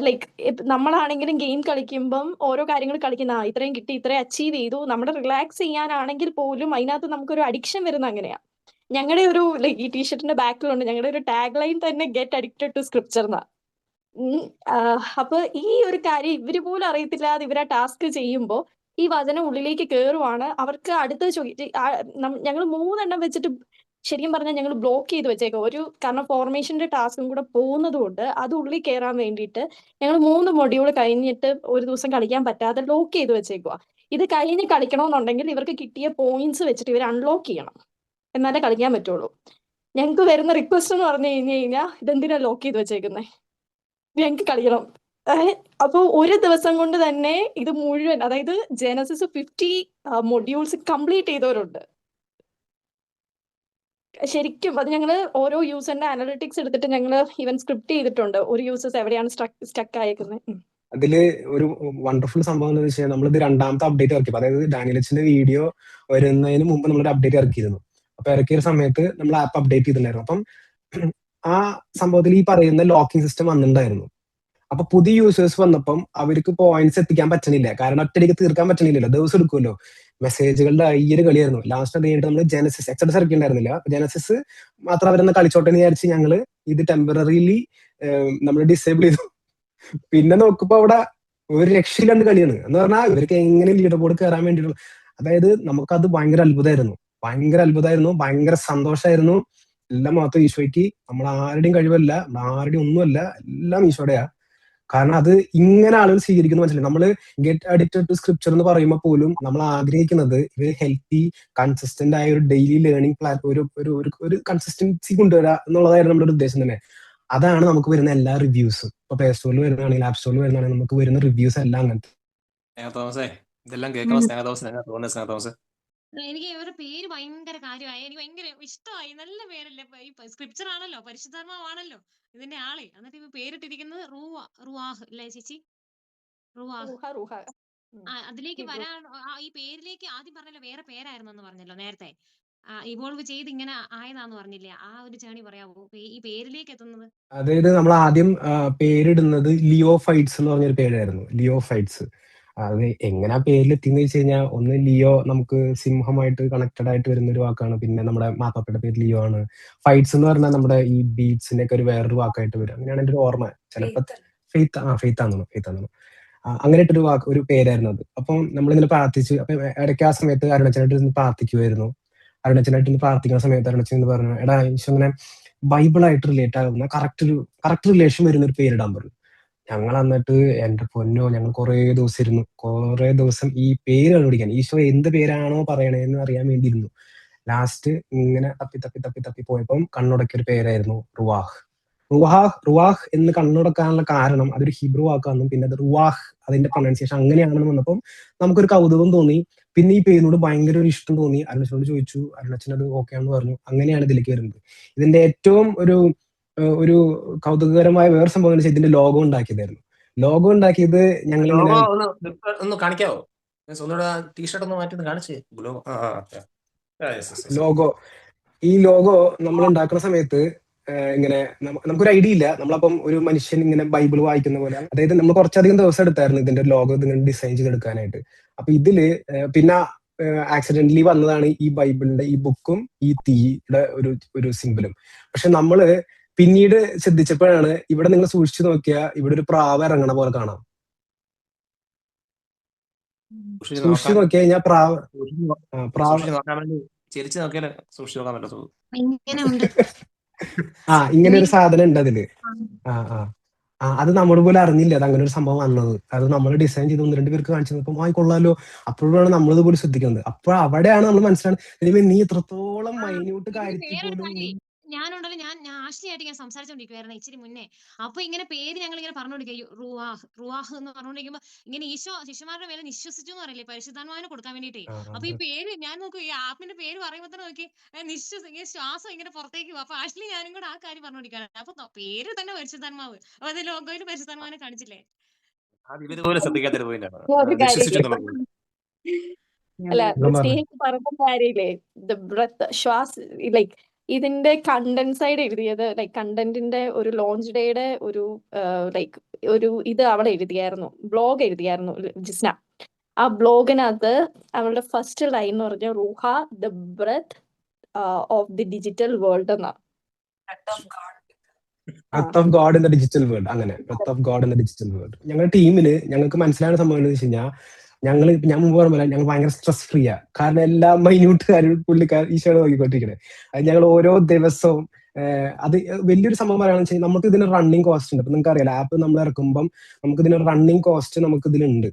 ലൈക്ക് നമ്മളാണെങ്കിലും ഗെയിം കളിക്കുമ്പം ഓരോ കാര്യങ്ങൾ കളിക്കുന്ന ഇത്രയും കിട്ടി, ഇത്രയും അച്ചീവ് ചെയ്തു, നമ്മുടെ റിലാക്സ് ചെയ്യാനാണെങ്കിൽ പോലും അതിനകത്ത് നമുക്കൊരു അഡിക്ഷൻ വരുന്ന അങ്ങനെയാ. ഞങ്ങളുടെ ഒരു ലൈക്ക് ഈ ടീഷർട്ടിന്റെ ബാക്കിലുണ്ട് ഞങ്ങളുടെ ഒരു ടാഗ് ലൈൻ തന്നെ ഗെറ്റ് അഡിക്റ്റഡ് ടു സ്ക്രിപ്ചർ എന്നാ. അപ്പൊ ഈ ഒരു കാര്യം ഇവര് പോലും അറിയത്തില്ലാതെ ഇവരാ ടാസ്ക് ചെയ്യുമ്പോ ഈ വചനം ഉള്ളിലേക്ക് കയറുവാണ്. അവർക്ക് അടുത്ത് ഞങ്ങൾ 3 വെച്ചിട്ട് ശരിക്കും പറഞ്ഞാൽ ഞങ്ങൾ ബ്ലോക്ക് ചെയ്ത് വെച്ചേക്കാം. കാരണം ഫോർമേഷന്റെ ടാസ്കും കൂടെ പോകുന്നത് കൊണ്ട് അത് ഉള്ളിൽ കയറാൻ വേണ്ടിയിട്ട് ഞങ്ങൾ 3 മൊഡ്യൂൾ കഴിഞ്ഞിട്ട് ഒരു ദിവസം കളിക്കാൻ പറ്റാതെ ലോക്ക് ചെയ്ത് വെച്ചേക്കുക. ഇത് കഴിഞ്ഞ് കളിക്കണമെന്നുണ്ടെങ്കിൽ ഇവർക്ക് കിട്ടിയ പോയിന്റ്സ് വെച്ചിട്ട് ഇവർ അൺലോക്ക് ചെയ്യണം, എന്നാലേ കളിക്കാൻ പറ്റുള്ളൂ. ഞങ്ങൾക്ക് വരുന്ന റിക്വസ്റ്റ് എന്ന് പറഞ്ഞു കഴിഞ്ഞാൽ ഇതെന്തിനാ ലോക്ക് ചെയ്ത് വെച്ചേക്കുന്നത്, ഞങ്ങൾക്ക് കളിക്കണം. അപ്പൊ ഒരു ദിവസം കൊണ്ട് തന്നെ ഇത് മുഴുവൻ, അതായത് ജെനസിസ് 50 മൊഡ്യൂൾസ് കംപ്ലീറ്റ് ചെയ്തവരുണ്ട്. ശരിക്കും അത് ഞങ്ങൾ ഓരോ യൂസറിന്റെ അനലിറ്റിക്സ് എടുത്തിട്ട് ഞങ്ങൾ ഈവൻ സ്ക്രിപ്റ്റ് ചെയ്തിട്ടുണ്ട്, ഒരു യൂസേഴ്സ് എവിടെയാണ് സ്റ്റക്ക് ആയേക്കുന്നത്. അതില് ഒരു വണ്ടർഫുൾ സംഭവം എന്ന് വെച്ചാൽ നമ്മളിത് 2ാമത്തെ അപ്ഡേറ്റ് ഇറക്കിയപ്പോൾ, അതായത് ഡാനിയലച്ചിന്റെ വീഡിയോ വരുന്നതിന് മുമ്പ് നമ്മളൊരു അപ്ഡേറ്റ് ഇറക്കിയിരുന്നു. അപ്പൊ ഇറക്കിയ സമയത്ത് നമ്മൾ ആപ്പ് അപ്ഡേറ്റ് ചെയ്തിട്ടുണ്ടായിരുന്നു. അപ്പം ആ സംഭവത്തിൽ ഈ പറയുന്ന ലോക്കിംഗ് സിസ്റ്റം വന്നിട്ടുണ്ടായിരുന്നു. അപ്പൊ പുതിയ യൂസേഴ്സ് വന്നപ്പം അവർക്ക് പോയിന്റ്സ് എത്തിക്കാൻ പറ്റണില്ല, കാരണം ഒറ്റയടിക്ക് തീർക്കാൻ പറ്റണില്ലല്ലോ, ദിവസം എടുക്കുമല്ലോ. മെസ്സേജുകളുടെ അയ്യൊരു കളിയായിരുന്നു. ലാസ്റ്റ് അത് കഴിഞ്ഞിട്ട് നമ്മൾ ജെനസിസ് എക്സഡസ് ഇറക്കിണ്ടായിരുന്നില്ല, ജെനസിസ് മാത്രം അവരൊന്ന് കളിച്ചോട്ടെ എന്ന് വിചാരിച്ച് ഞങ്ങള് ഇത് ടെമ്പററിലി നമ്മൾ ഡിസേബിൾ ചെയ്തു. പിന്നെ നോക്കുമ്പോ അവിടെ ഒരു രക്ഷയില്ലാണ്ട് കളിയാണ് എന്ന് പറഞ്ഞാൽ ഇവർക്ക് എങ്ങനെ ലീഡർ ബോർഡ് കയറാൻ വേണ്ടിയിട്ടുള്ള. അതായത് നമുക്കത് ഭയങ്കര അത്ഭുതമായിരുന്നു, ഭയങ്കര സന്തോഷമായിരുന്നു. എല്ലാം മാത്രം ഈശോയ്ക്ക്, നമ്മൾ ആരുടെയും കഴിവല്ല, ആരുടെയും ഒന്നുമല്ല, എല്ലാം ഈശോയുടെയാ. കാരണം അത് ഇങ്ങനെ ആളുകൾ സ്വീകരിക്കുന്നു മനസ്സിലായി. നമ്മള് ഗെറ്റ് അഡിക്റ്റഡ് ടു സ്ക്രിപ്ചർ എന്ന് പറയുമ്പോൾ പോലും നമ്മൾ ആഗ്രഹിക്കുന്നത് ഇത് ഹെൽത്തി കൺസിസ്റ്റന്റ് ആയ ഒരു ഡെയിലി ലേണിംഗ് ഒരു കൺസിസ്റ്റൻസി കൊണ്ടുവരിക എന്നുള്ളതായിരുന്നു നമ്മുടെ ഒരു ഉദ്ദേശം തന്നെ. അതാണ് നമുക്ക് വരുന്ന എല്ലാ റിവ്യൂസും. ഇപ്പൊ പ്ലേ സ്റ്റോറിൽ വരുന്നതാണെങ്കിൽ ആപ്പ് സ്റ്റോറിൽ വരുന്നതാണെങ്കിൽ നമുക്ക് വരുന്ന റിവ്യൂസ് എല്ലാം അങ്ങനത്തെ. തോമസേ, ഇതെല്ലാം കേൾക്കുമ്പോൾ സ്നേഹദോസം എന്നാ തോന്നുന്നത് സ്നേഹദോസ്? എനിക്ക് ഇവരുടെ പേര് ഭയങ്കര കാര്യമായി, എനിക്ക് ഭയങ്കര ഇഷ്ടമായി. നല്ല പേരല്ലേ, ഈ സ്ക്രിപ്ചർ ആണല്ലോ, പരിശുദ്ധാത്മാവാണല്ലോ ഇതിന്റെ ആളെ. എന്നിട്ട് ഇവ പേരിട്ടിരിക്കുന്നത് റുവാഹ് അല്ലേ ചേച്ചി? റുവാഹ്. അതിലേക്ക് വരാൻ ഈ പേരിലേക്ക് ആദ്യം പറഞ്ഞല്ലോ വേറെ പേരായിരുന്നു എന്ന് പറഞ്ഞല്ലോ നേരത്തെ, ഇവോൾവ് ചെയ്ത് ഇങ്ങനെ ആയതാന്ന് പറഞ്ഞില്ലേ, ആ ഒരു ജേണി പറയാവോ ഈ പേരിലേക്ക് എത്തുന്നത്? അതായത് നമ്മൾ ആദ്യം പേരിടുന്നത് ലിയോ ഫൈറ്റ്സ് എന്ന് പറഞ്ഞൊരു പേരായിരുന്നു, ലിയോ ഫൈറ്റ്സ്. അത് എങ്ങനെ പേരിലെത്തിന്ന് വെച്ച് കഴിഞ്ഞാൽ, ഒന്ന് ലിയോ നമുക്ക് സിംഹമായിട്ട് കണക്റ്റഡ് ആയിട്ട് വരുന്ന ഒരു വാക്കാണ്. പിന്നെ നമ്മുടെ മാപ്പാപ്പയുടെ പേര് ലിയോ ആണ്. ഫൈറ്റ്സ് എന്ന് പറഞ്ഞാൽ നമ്മുടെ ഈ ബീറ്റ്സിന്റെ ഒക്കെ ഒരു വേറൊരു വാക്കായിട്ട് വരും. അങ്ങനെയാണ് എന്റെ ഒരു ഓർമ്മ. ചിലപ്പോ ഫെയ്ത്ത് ആണെന്നു അങ്ങനെ ഇട്ടൊരു ഒരു പേരായിരുന്നു അത്. അപ്പം നമ്മളിങ്ങനെ പ്രാർത്ഥിച്ചു. അപ്പൊ ഇടയ്ക്ക് ആ സമയത്ത് അരുണച്ചനായിട്ട് പ്രാർത്ഥിക്കുമായിരുന്നു. അരുണച്ചനായിട്ട് പ്രാർത്ഥിക്കുന്ന സമയത്ത് അരുണച്ചൻ പറഞ്ഞു, എടാ ഈശോ ഇങ്ങനെ ബൈബിളായിട്ട് റിലേറ്റ് ആകുന്ന കറക്റ്റ് റിലേഷൻ വരുന്ന ഒരു പേരിടാൻ പറഞ്ഞു. ഞങ്ങൾ എന്നിട്ട് എന്റെ പൊന്നോ, ഞങ്ങൾ കുറെ ദിവസം ഈ പേര് കണ്ടുപിടിക്കാൻ, ഈശോ എന്ത് പേരാണോ പറയണേന്ന് അറിയാൻ വേണ്ടി ഇരുന്നു. ലാസ്റ്റ് ഇങ്ങനെ തപ്പി പോയപ്പം കണ്ണുടക്കിയ ഒരു പേരായിരുന്നു റുവാഹ് എന്ന് കണ്ണുടക്കാനുള്ള കാരണം അതൊരു ഹിബ്രു വാക്കാണെന്നും പിന്നെ അത് റുവാഹ് അതിന്റെ പ്രൊനൗൺസിയേഷൻ അങ്ങനെയാണെന്ന് വന്നപ്പം നമുക്കൊരു കൗതുകം തോന്നി. പിന്നെ ഈ പേരിനോട് ഭയങ്കര ഒരു ഇഷ്ടം തോന്നി. അരുണച്ചനോട് ചോദിച്ചു, അരുണച്ചൻ അത് ഓക്കെ ആണെന്ന് പറഞ്ഞു. അങ്ങനെയാണ് ഇതിലേക്ക് വരുന്നത്. ഇതിന്റെ ഏറ്റവും ഒരു കൗതുകകരമായ വേറെ സംഭവം എന്ന് വെച്ചാൽ ഇതിന്റെ ലോഗോ ഉണ്ടാക്കിയതായിരുന്നു. ലോഗോ ഉണ്ടാക്കിയത് ഞങ്ങൾ ഇങ്ങനെ ഒന്ന് കാണിക്കാവോ? ഒന്നുകൂടെ ടീഷർട്ട് ഒന്ന് മാറ്റി കാണിച്ച് ഈ ലോഗോ നമ്മൾ ഉണ്ടാക്കുന്ന സമയത്ത് ഇങ്ങനെ നമുക്കൊരു ഐഡിയ ഇല്ല. നമ്മളപ്പം ഒരു മനുഷ്യൻ ഇങ്ങനെ ബൈബിൾ വായിക്കുന്ന പോലെ, അതായത് നമ്മൾ കുറച്ചധികം ദിവസം എടുത്തായിരുന്നു ഇതിന്റെ ലോഗോ ഇങ്ങനെ ഡിസൈൻ ചെയ്തെടുക്കാനായിട്ട്. അപ്പൊ ഇതില് പിന്നെ ആക്സിഡന്റലി വന്നതാണ് ഈ ബൈബിളിന്റെ ഈ ബുക്കും ഈ തീയുടെ ഒരു സിമ്പിളും. പക്ഷെ നമ്മള് പിന്നീട് ശ്രദ്ധിച്ചപ്പോഴാണ് ഇവിടെ നിങ്ങൾ സൂക്ഷിച്ചു നോക്കിയാൽ ഇവിടെ ഒരു പ്രാവ് ഇറങ്ങണ പോലെ കാണാം. സൂക്ഷിച്ചു നോക്കി കഴിഞ്ഞാൽ പ്രാവ് ചിരിച്ചു നോക്കിയാൽ സൂക്ഷിച്ചു നോക്കാൻ പറ്റും. ഇങ്ങനെ ഒരു സാധനം ഉണ്ട് അതില്. അത് നമ്മൾ പോലും അറിഞ്ഞില്ല അത് അങ്ങനെ ഒരു സംഭവം വന്നത്. അത് നമ്മൾ ഡിസൈൻ ചെയ്ത് 1-2 പേർക്ക് കാണിച്ചു തന്നപ്പോൾ കൊള്ളാലോ. അപ്പോഴാണ് നമ്മളിത് പോലും ശ്രദ്ധിക്കുന്നത്. അപ്പോൾ അവിടെയാണ് നമ്മൾ മനസ്സിലാക്കുന്നത് നീ ഇത്രത്തോളം മൈന്യൂട്ട് കാര്യത്തിൽ പോലും. ഞാനുണ്ടല്ലോ, ഞാൻ ആഷ്ലിയായിട്ട് ഞാൻ സംസാരിച്ചോണ്ടിരിക്കുവായിരുന്നു ഇച്ചിരി മുന്നേ. അപ്പൊ ഇങ്ങനെ പേര് ഞങ്ങൾ ഇങ്ങനെ പറഞ്ഞോണ്ടിരിക്കും, റുവാഹ് എന്ന് പറഞ്ഞോണ്ടിരിക്കുമ്പോ ഇങ്ങനെ ഈശോ ശിഷ്യന്മാരുടെ മേലെ നിശ്വസിച്ചു എന്ന് പറയില്ലേ, പരിശുദ്ധാത്മാവിനെ കൊടുക്കാൻ വേണ്ടിട്ടേ. അപ്പൊ ഈ പേര് ഞാൻ നോക്കും, ഈ ആപ്പിന്റെ പേര് പറയുമ്പോ തന്നെ നോക്കി ശ്വാസം ഇങ്ങനെ പുറത്തേക്ക്. അപ്പൊ ആഷ്ലി ഞാനും കൂടെ ആ കാര്യം പറഞ്ഞോണ്ടിരിക്കുകയാണ്. അപ്പൊ പേര് തന്നെ പരിശുദ്ധാത്മാവ്. അപ്പൊ അത് ലോഗോയിൽ പരിശുദ്ധാത്മാവിനെ കാണിച്ചില്ലേ? അല്ല, സ്നേഹിക്ക് പറഞ്ഞ കാര്യമില്ലേ, ദ ബ്രത്ത്, ശ്വാസ, ലൈക്ക് ഇതിന്റെ കണ്ടന്റ് സൈഡ് എഴുതിയത് ലൈക്ക് കണ്ടന്റിന്റെ ഒരു ലോഞ്ച് ഡേയുടെ ഒരു ലൈക്ക് ഒരു ഇത് അവൾ എഴുതിയായിരുന്നു, ബ്ലോഗ് എഴുതിയായിരുന്നു ജിസ്ന. ആ ബ്ലോഗിനകത്ത് അവളുടെ ഫസ്റ്റ് ലൈൻ എന്ന് പറഞ്ഞ റൂഹ the breath of the digital world എന്നാ. Breath of God in the digital world, അങ്ങനെ breath of God in the digital world. ഞങ്ങളുടെ ടീമിന് ഞങ്ങൾക്ക് മനസ്സിലായ സംഭവം എന്ന് വെച്ച് കഴിഞ്ഞാൽ ഞാൻ മുമ്പ് പറഞ്ഞ പോലെ ഞങ്ങൾ ഭയങ്കര സ്ട്രെസ് ഫ്രീ ആ. കാരണം എല്ലാ മൈന്യൂട്ട് കാര്യം പുള്ളിക്കാർ ഈശോടെ നോക്കിക്കൊണ്ടിരിക്കണേ. അത് ഞങ്ങൾ ഓരോ ദിവസവും അത് വലിയൊരു സംഭവം പറയുകയാണെന്ന് വെച്ചാൽ നമുക്ക് ഇതിന് റണ്ണിങ് കോസ്റ്റ് ഉണ്ട്. അപ്പൊ നിങ്ങൾക്ക് അറിയാലോ, ആപ്പ് നമ്മൾ ഇറക്കുമ്പോൾ നമുക്ക് ഇതിന് റണ്ണിങ് കോസ്റ്റ് നമുക്ക് ഇതിലുണ്ട്.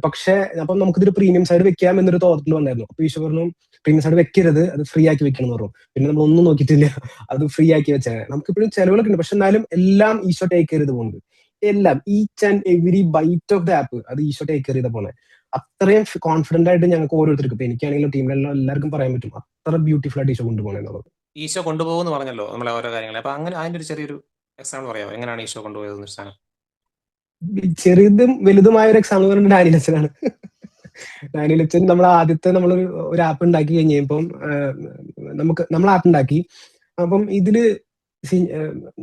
പക്ഷെ അപ്പം നമുക്കിതൊരു പ്രീമിയം സൈഡ് വെക്കാം എന്നൊരു തോന്നൽ വന്നായിരുന്നു. അപ്പൊ ഈശോ പറഞ്ഞു പ്രീമിയം സൈഡ് വെക്കരുത്, അത് ഫ്രീ ആക്കി വെക്കണം എന്ന് പറഞ്ഞു. പിന്നെ നമ്മൾ ഒന്നും നോക്കിയിട്ടില്ല, അത് ഫ്രീ ആക്കി വെച്ചാൽ നമുക്ക് ഇപ്പോഴും ചെലവുകളൊക്കെ ഉണ്ട്. പക്ഷെ എന്നാലും എല്ലാം ഈശോ ടേക്ക് ചെയ്ത് പോകുന്നുണ്ട്. എല്ലാം each and every bite of the app അത് ഈശോ ടേക്ക് കെയർ ചെയ്ത പോണെ. അത്രയും കോൺഫിഡന്റ് ആയിട്ട് ഞങ്ങൾക്ക് ഓരോരുത്തർക്കും, ഇപ്പൊ എനിക്കാണെങ്കിലും ടീമിലെല്ലാം എല്ലാവർക്കും പറയാൻ പറ്റും അത്ര ബ്യൂട്ടിഫുൾ ആയിട്ട് ഈശോ കൊണ്ടുപോകണം എന്നുള്ളത്. ഈശോ കൊണ്ടുപോകുമെന്ന് പറഞ്ഞല്ലോ നമ്മളെ ഓരോ കാര്യങ്ങൾ. അപ്പൊ അങ്ങനെ അതിന്റെ ഒരു ചെറിയൊരു എക്സാമ്പിൾ പറയാമോ, എങ്ങനെയാണ് ഈശോ കൊണ്ടുപോയത് സാധനം? ചെറുതും വലുതുമായ ഒരു എക്സാമ്പിൾ പറഞ്ഞിട്ട് ഡാനിയലച്ചനാണ്. ഡാനിയലച്ചൻ നമ്മൾ ആദ്യത്തെ ഒരു ആപ്പ് ഉണ്ടാക്കി കഴിഞ്ഞപ്പം നമ്മൾ ആപ്പ് ഉണ്ടാക്കി. അപ്പം ഇതില്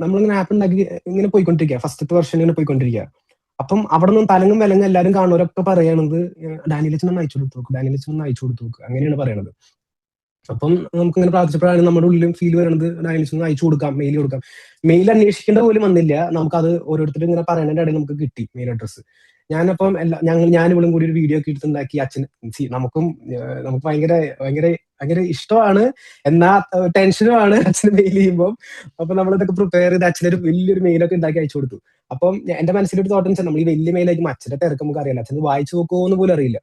നമ്മളിങ്ങനെ ആപ്പ് ഉണ്ടാക്കി ഇങ്ങനെ പോയിക്കൊണ്ടിരിക്കുക, ഫസ്റ്റത്തെ വർഷം ഇങ്ങനെ പോയിക്കൊണ്ടിരിക്കുക. അപ്പം അവിടെ നിന്ന് തലങ്ങും വിലങ്ങും എല്ലാവരും കാണുന്നവരൊക്കെ പറയണത് ഡാനിയലച്ചൻ ഒന്ന് അയച്ചു കൊടുത്തു നോക്ക്, ഡാനിയലച്ചൻ ഒന്ന് അയച്ചു കൊടുത്തു നോക്ക്, അങ്ങനെയാണ് പറയണത്. അപ്പം നമുക്ക് ഇങ്ങനെ പ്രാർത്ഥിച്ചപ്പോഴാണ് നമ്മുടെ ഉള്ളിലും ഫീൽ വരുന്നത് ഡാനിയലച്ചൻ അയച്ചു കൊടുക്കാം, മെയിൽ കൊടുക്കാം. മെയിൽ അന്വേഷിക്കേണ്ട പോലും വന്നില്ല, നമുക്കത് ഓരോരുത്തരും ഇങ്ങനെ പറയുന്നതിന്റെ ഇടയിൽ നമുക്ക് കിട്ടി മെയിൽ അഡ്രസ്സ്. ഞാനപ്പം ഞാനിവളും കൂടി ഒരു വീഡിയോ ഒക്കെ എടുത്തുണ്ടാക്കി. നമുക്ക് ഭയങ്കര ഭയങ്കര ഭയങ്കര ഇഷ്ടമാണ്, എന്നാ ടെൻഷനുമാണ് അച്ഛന് മെയിൽ ചെയ്യുമ്പോൾ. അപ്പൊ നമ്മളിതൊക്കെ പ്രിപ്പയർ ചെയ്ത് അച്ഛനൊരു വലിയൊരു മെയിലൊക്കെ ഉണ്ടാക്കി അയച്ചു കൊടുത്തു. അപ്പം എന്റെ മനസ്സിലൊരു തോട്ടം വെച്ചാൽ നമ്മൾ ഈ വലിയ മെയിലായിരിക്കും അച്ഛന്റെ തിരക്ക് നമുക്ക് അറിയില്ല, അച്ഛൻ വായിച്ചു നോക്കുമോ എന്ന് പോലും അറിയില്ല.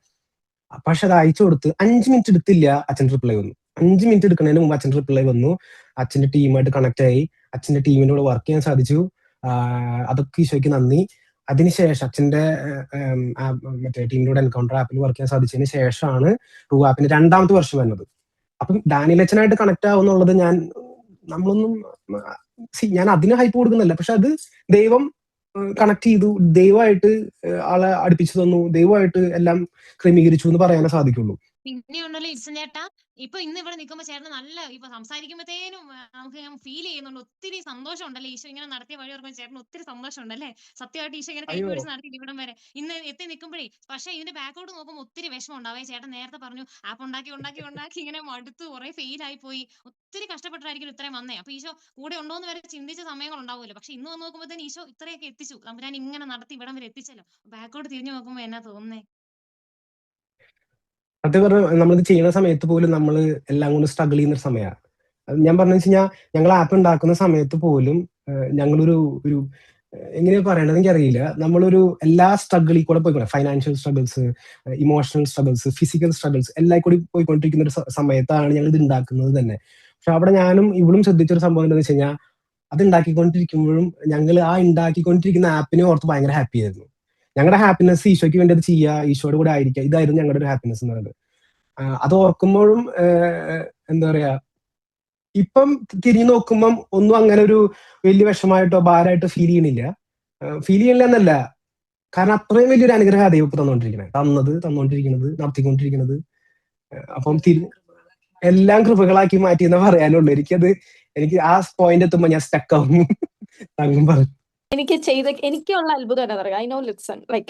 പക്ഷെ അത് അയച്ചു കൊടുത്ത് 5 മിനിറ്റ് എടുത്തില്ല, അച്ഛൻ റിപ്ലൈ വന്നു. 5 മിനിറ്റ് എടുക്കുന്നതിന് മുമ്പ് അച്ഛൻ റിപ്ലൈ വന്നു. അച്ഛന്റെ ടീമായിട്ട് കണക്ട് ആയി, അച്ഛന്റെ ടീമിന്റെ കൂടെ വർക്ക് ചെയ്യാൻ സാധിച്ചു. അതൊക്കെ ഈശോയ്ക്ക് നന്ദി. അതിനുശേഷം അച്ഛന്റെ മറ്റേ ടീമിലൂടെ എൻകൗണ്ടർ ആപ്പിൽ വർക്ക് ചെയ്യാൻ സാധിച്ചതിന് ശേഷമാണ് റൂ ആപ്പിന്റെ 2ാമത്തെ വർഷം വരുന്നത്. അപ്പം ഡാനിയലച്ചനായിട്ട് കണക്ട് ആവുന്നുള്ളത് ഞാൻ അതിന് ഹൈപ്പ് കൊടുക്കുന്നില്ല, പക്ഷെ അത് ദൈവം കണക്ട് ചെയ്തു, ദൈവമായിട്ട് ആളെ അടുപ്പിച്ചു തന്നു, ദൈവമായിട്ട് എല്ലാം ക്രമീകരിച്ചു എന്ന് പറയാനേ സാധിക്കുള്ളൂ. പിന്നെ ഉണ്ടല്ലോ ഇബ്സൻ ചേട്ടാ, ഇപ്പൊ ഇന്ന് ഇവിടെ നിൽക്കുമ്പോ ചേട്ടന് നല്ല ഇപ്പൊ സംസാരിക്കുമ്പോഴത്തേനും നമുക്ക് ഫീൽ ചെയ്യുന്നുണ്ട്, ഒത്തിരി സന്തോഷം ഉണ്ടല്ലേ ഈശോ ഇങ്ങനെ നടത്തിയ വഴി ഓർക്കുമ്പോൾ ചേട്ടന് ഒത്തിരി സന്തോഷം ഉണ്ടല്ലേ? സത്യമായിട്ട് ഈശോ ഇങ്ങനെ കൈപിടിച്ച് നടത്തി ഇവിടം വരെ ഇന്ന് എത്തി നിൽക്കുമ്പോഴേ. പക്ഷെ ഇതിന്റെ ബാക്കോട്ട് നോക്കുമ്പോൾ ഒത്തിരി വിഷമം ഉണ്ടാവേ. ചേട്ടൻ നേരത്തെ പറഞ്ഞു ആപ്പ് ഉണ്ടാക്കി ഉണ്ടാക്കി ഉണ്ടാക്കി ഇങ്ങനെ മടുത്ത് കുറെ ഫെയിൽ ആയി പോയി, ഒത്തിരി കഷ്ടപ്പെട്ടായിരിക്കും ഇത്രയും വന്നേ. അപ്പൊ ഈശോ കൂടെ ഉണ്ടോന്ന് വരെ ചിന്തിച്ച സമയങ്ങൾ ഉണ്ടാവുമല്ലോ. പക്ഷെ ഇന്ന് വന്ന് നോക്കുമ്പോഴത്തേന് ഈശോ ഇത്രയൊക്കെ എത്തിച്ചു, തമ്പുരാൻ ഇങ്ങനെ നടത്തി ഇവിടം വരെ എത്തിച്ചല്ലോ. ബാക്കോട്ട് തിരിഞ്ഞു നോക്കുമ്പോ എന്നാ തോന്നുന്നേ? അത് പറഞ്ഞ നമ്മളിത് ചെയ്യുന്ന സമയത്ത് പോലും നമ്മൾ എല്ലാം കൊണ്ട് സ്ട്രഗിൾ ചെയ്യുന്ന ഒരു സമയമാണ്. ഞാൻ പറഞ്ഞു വെച്ച് കഴിഞ്ഞാൽ ഞങ്ങൾ ആപ്പ് ഉണ്ടാക്കുന്ന സമയത്ത് പോലും ഞങ്ങളൊരു എങ്ങനെയാ പറയണത് എനിക്കറിയില്ല, നമ്മളൊരു എല്ലാ സ്ട്രഗിളിൽ കൂടെ പോയിക്കൊണ്ട് financial struggles, emotional struggles, physical struggles എല്ലാം കൂടി പോയിക്കൊണ്ടിരിക്കുന്ന ഒരു സമയത്താണ് ഞങ്ങൾ ഇത് ഉണ്ടാക്കുന്നത് തന്നെ. പക്ഷെ അവിടെ ഞാനും ഇവളും ശ്രദ്ധിച്ചൊരു സംഭവം എന്താണെന്ന് വെച്ച് കഴിഞ്ഞാൽ അത് ഉണ്ടാക്കിക്കൊണ്ടിരിക്കുമ്പോഴും ഞങ്ങൾ ആ ഉണ്ടാക്കിക്കൊണ്ടിരിക്കുന്ന ആപ്പിനെ ഓർത്ത് ഭയങ്കര ഹാപ്പി ആയിരുന്നു. ഞങ്ങളുടെ ഹാപ്പിനെസ് ഈശോയ്ക്ക് വേണ്ടി അത് ചെയ്യുക, ഈശോയുടെ കൂടെ ആയിരിക്കുക, ഇതായിരുന്നു ഞങ്ങളുടെ ഒരു ഹാപ്പിനെസ് എന്ന് പറയുന്നത്. അത് ഓർക്കുമ്പോഴും എന്താ പറയാ, ഇപ്പം തിരിഞ്ഞു നോക്കുമ്പം ഒന്നും അങ്ങനെ ഒരു വലിയ വിഷമായിട്ടോ ഭാരമായിട്ടോ ഫീൽ ചെയ്യണില്ല. ഫീൽ ചെയ്യണില്ല എന്നല്ല, കാരണം അത്രയും വലിയൊരു അനുഗ്രഹം ദൈവം ഇപ്പൊ തന്നുകൊണ്ടിരിക്കുന്നത് നടത്തിക്കൊണ്ടിരിക്കുന്നത്. അപ്പം എല്ലാം കൃപകളാക്കി മാറ്റി എന്ന് പറയാനുള്ളൂ. എനിക്ക് ആ പോയിന്റ് എത്തുമ്പോ ഞാൻ സ്റ്റക്ക് ആവും. തങ്കം പറഞ്ഞു എനിക്കുള്ള അത്ഭുതം എന്താ പറയുക, ഐ നോ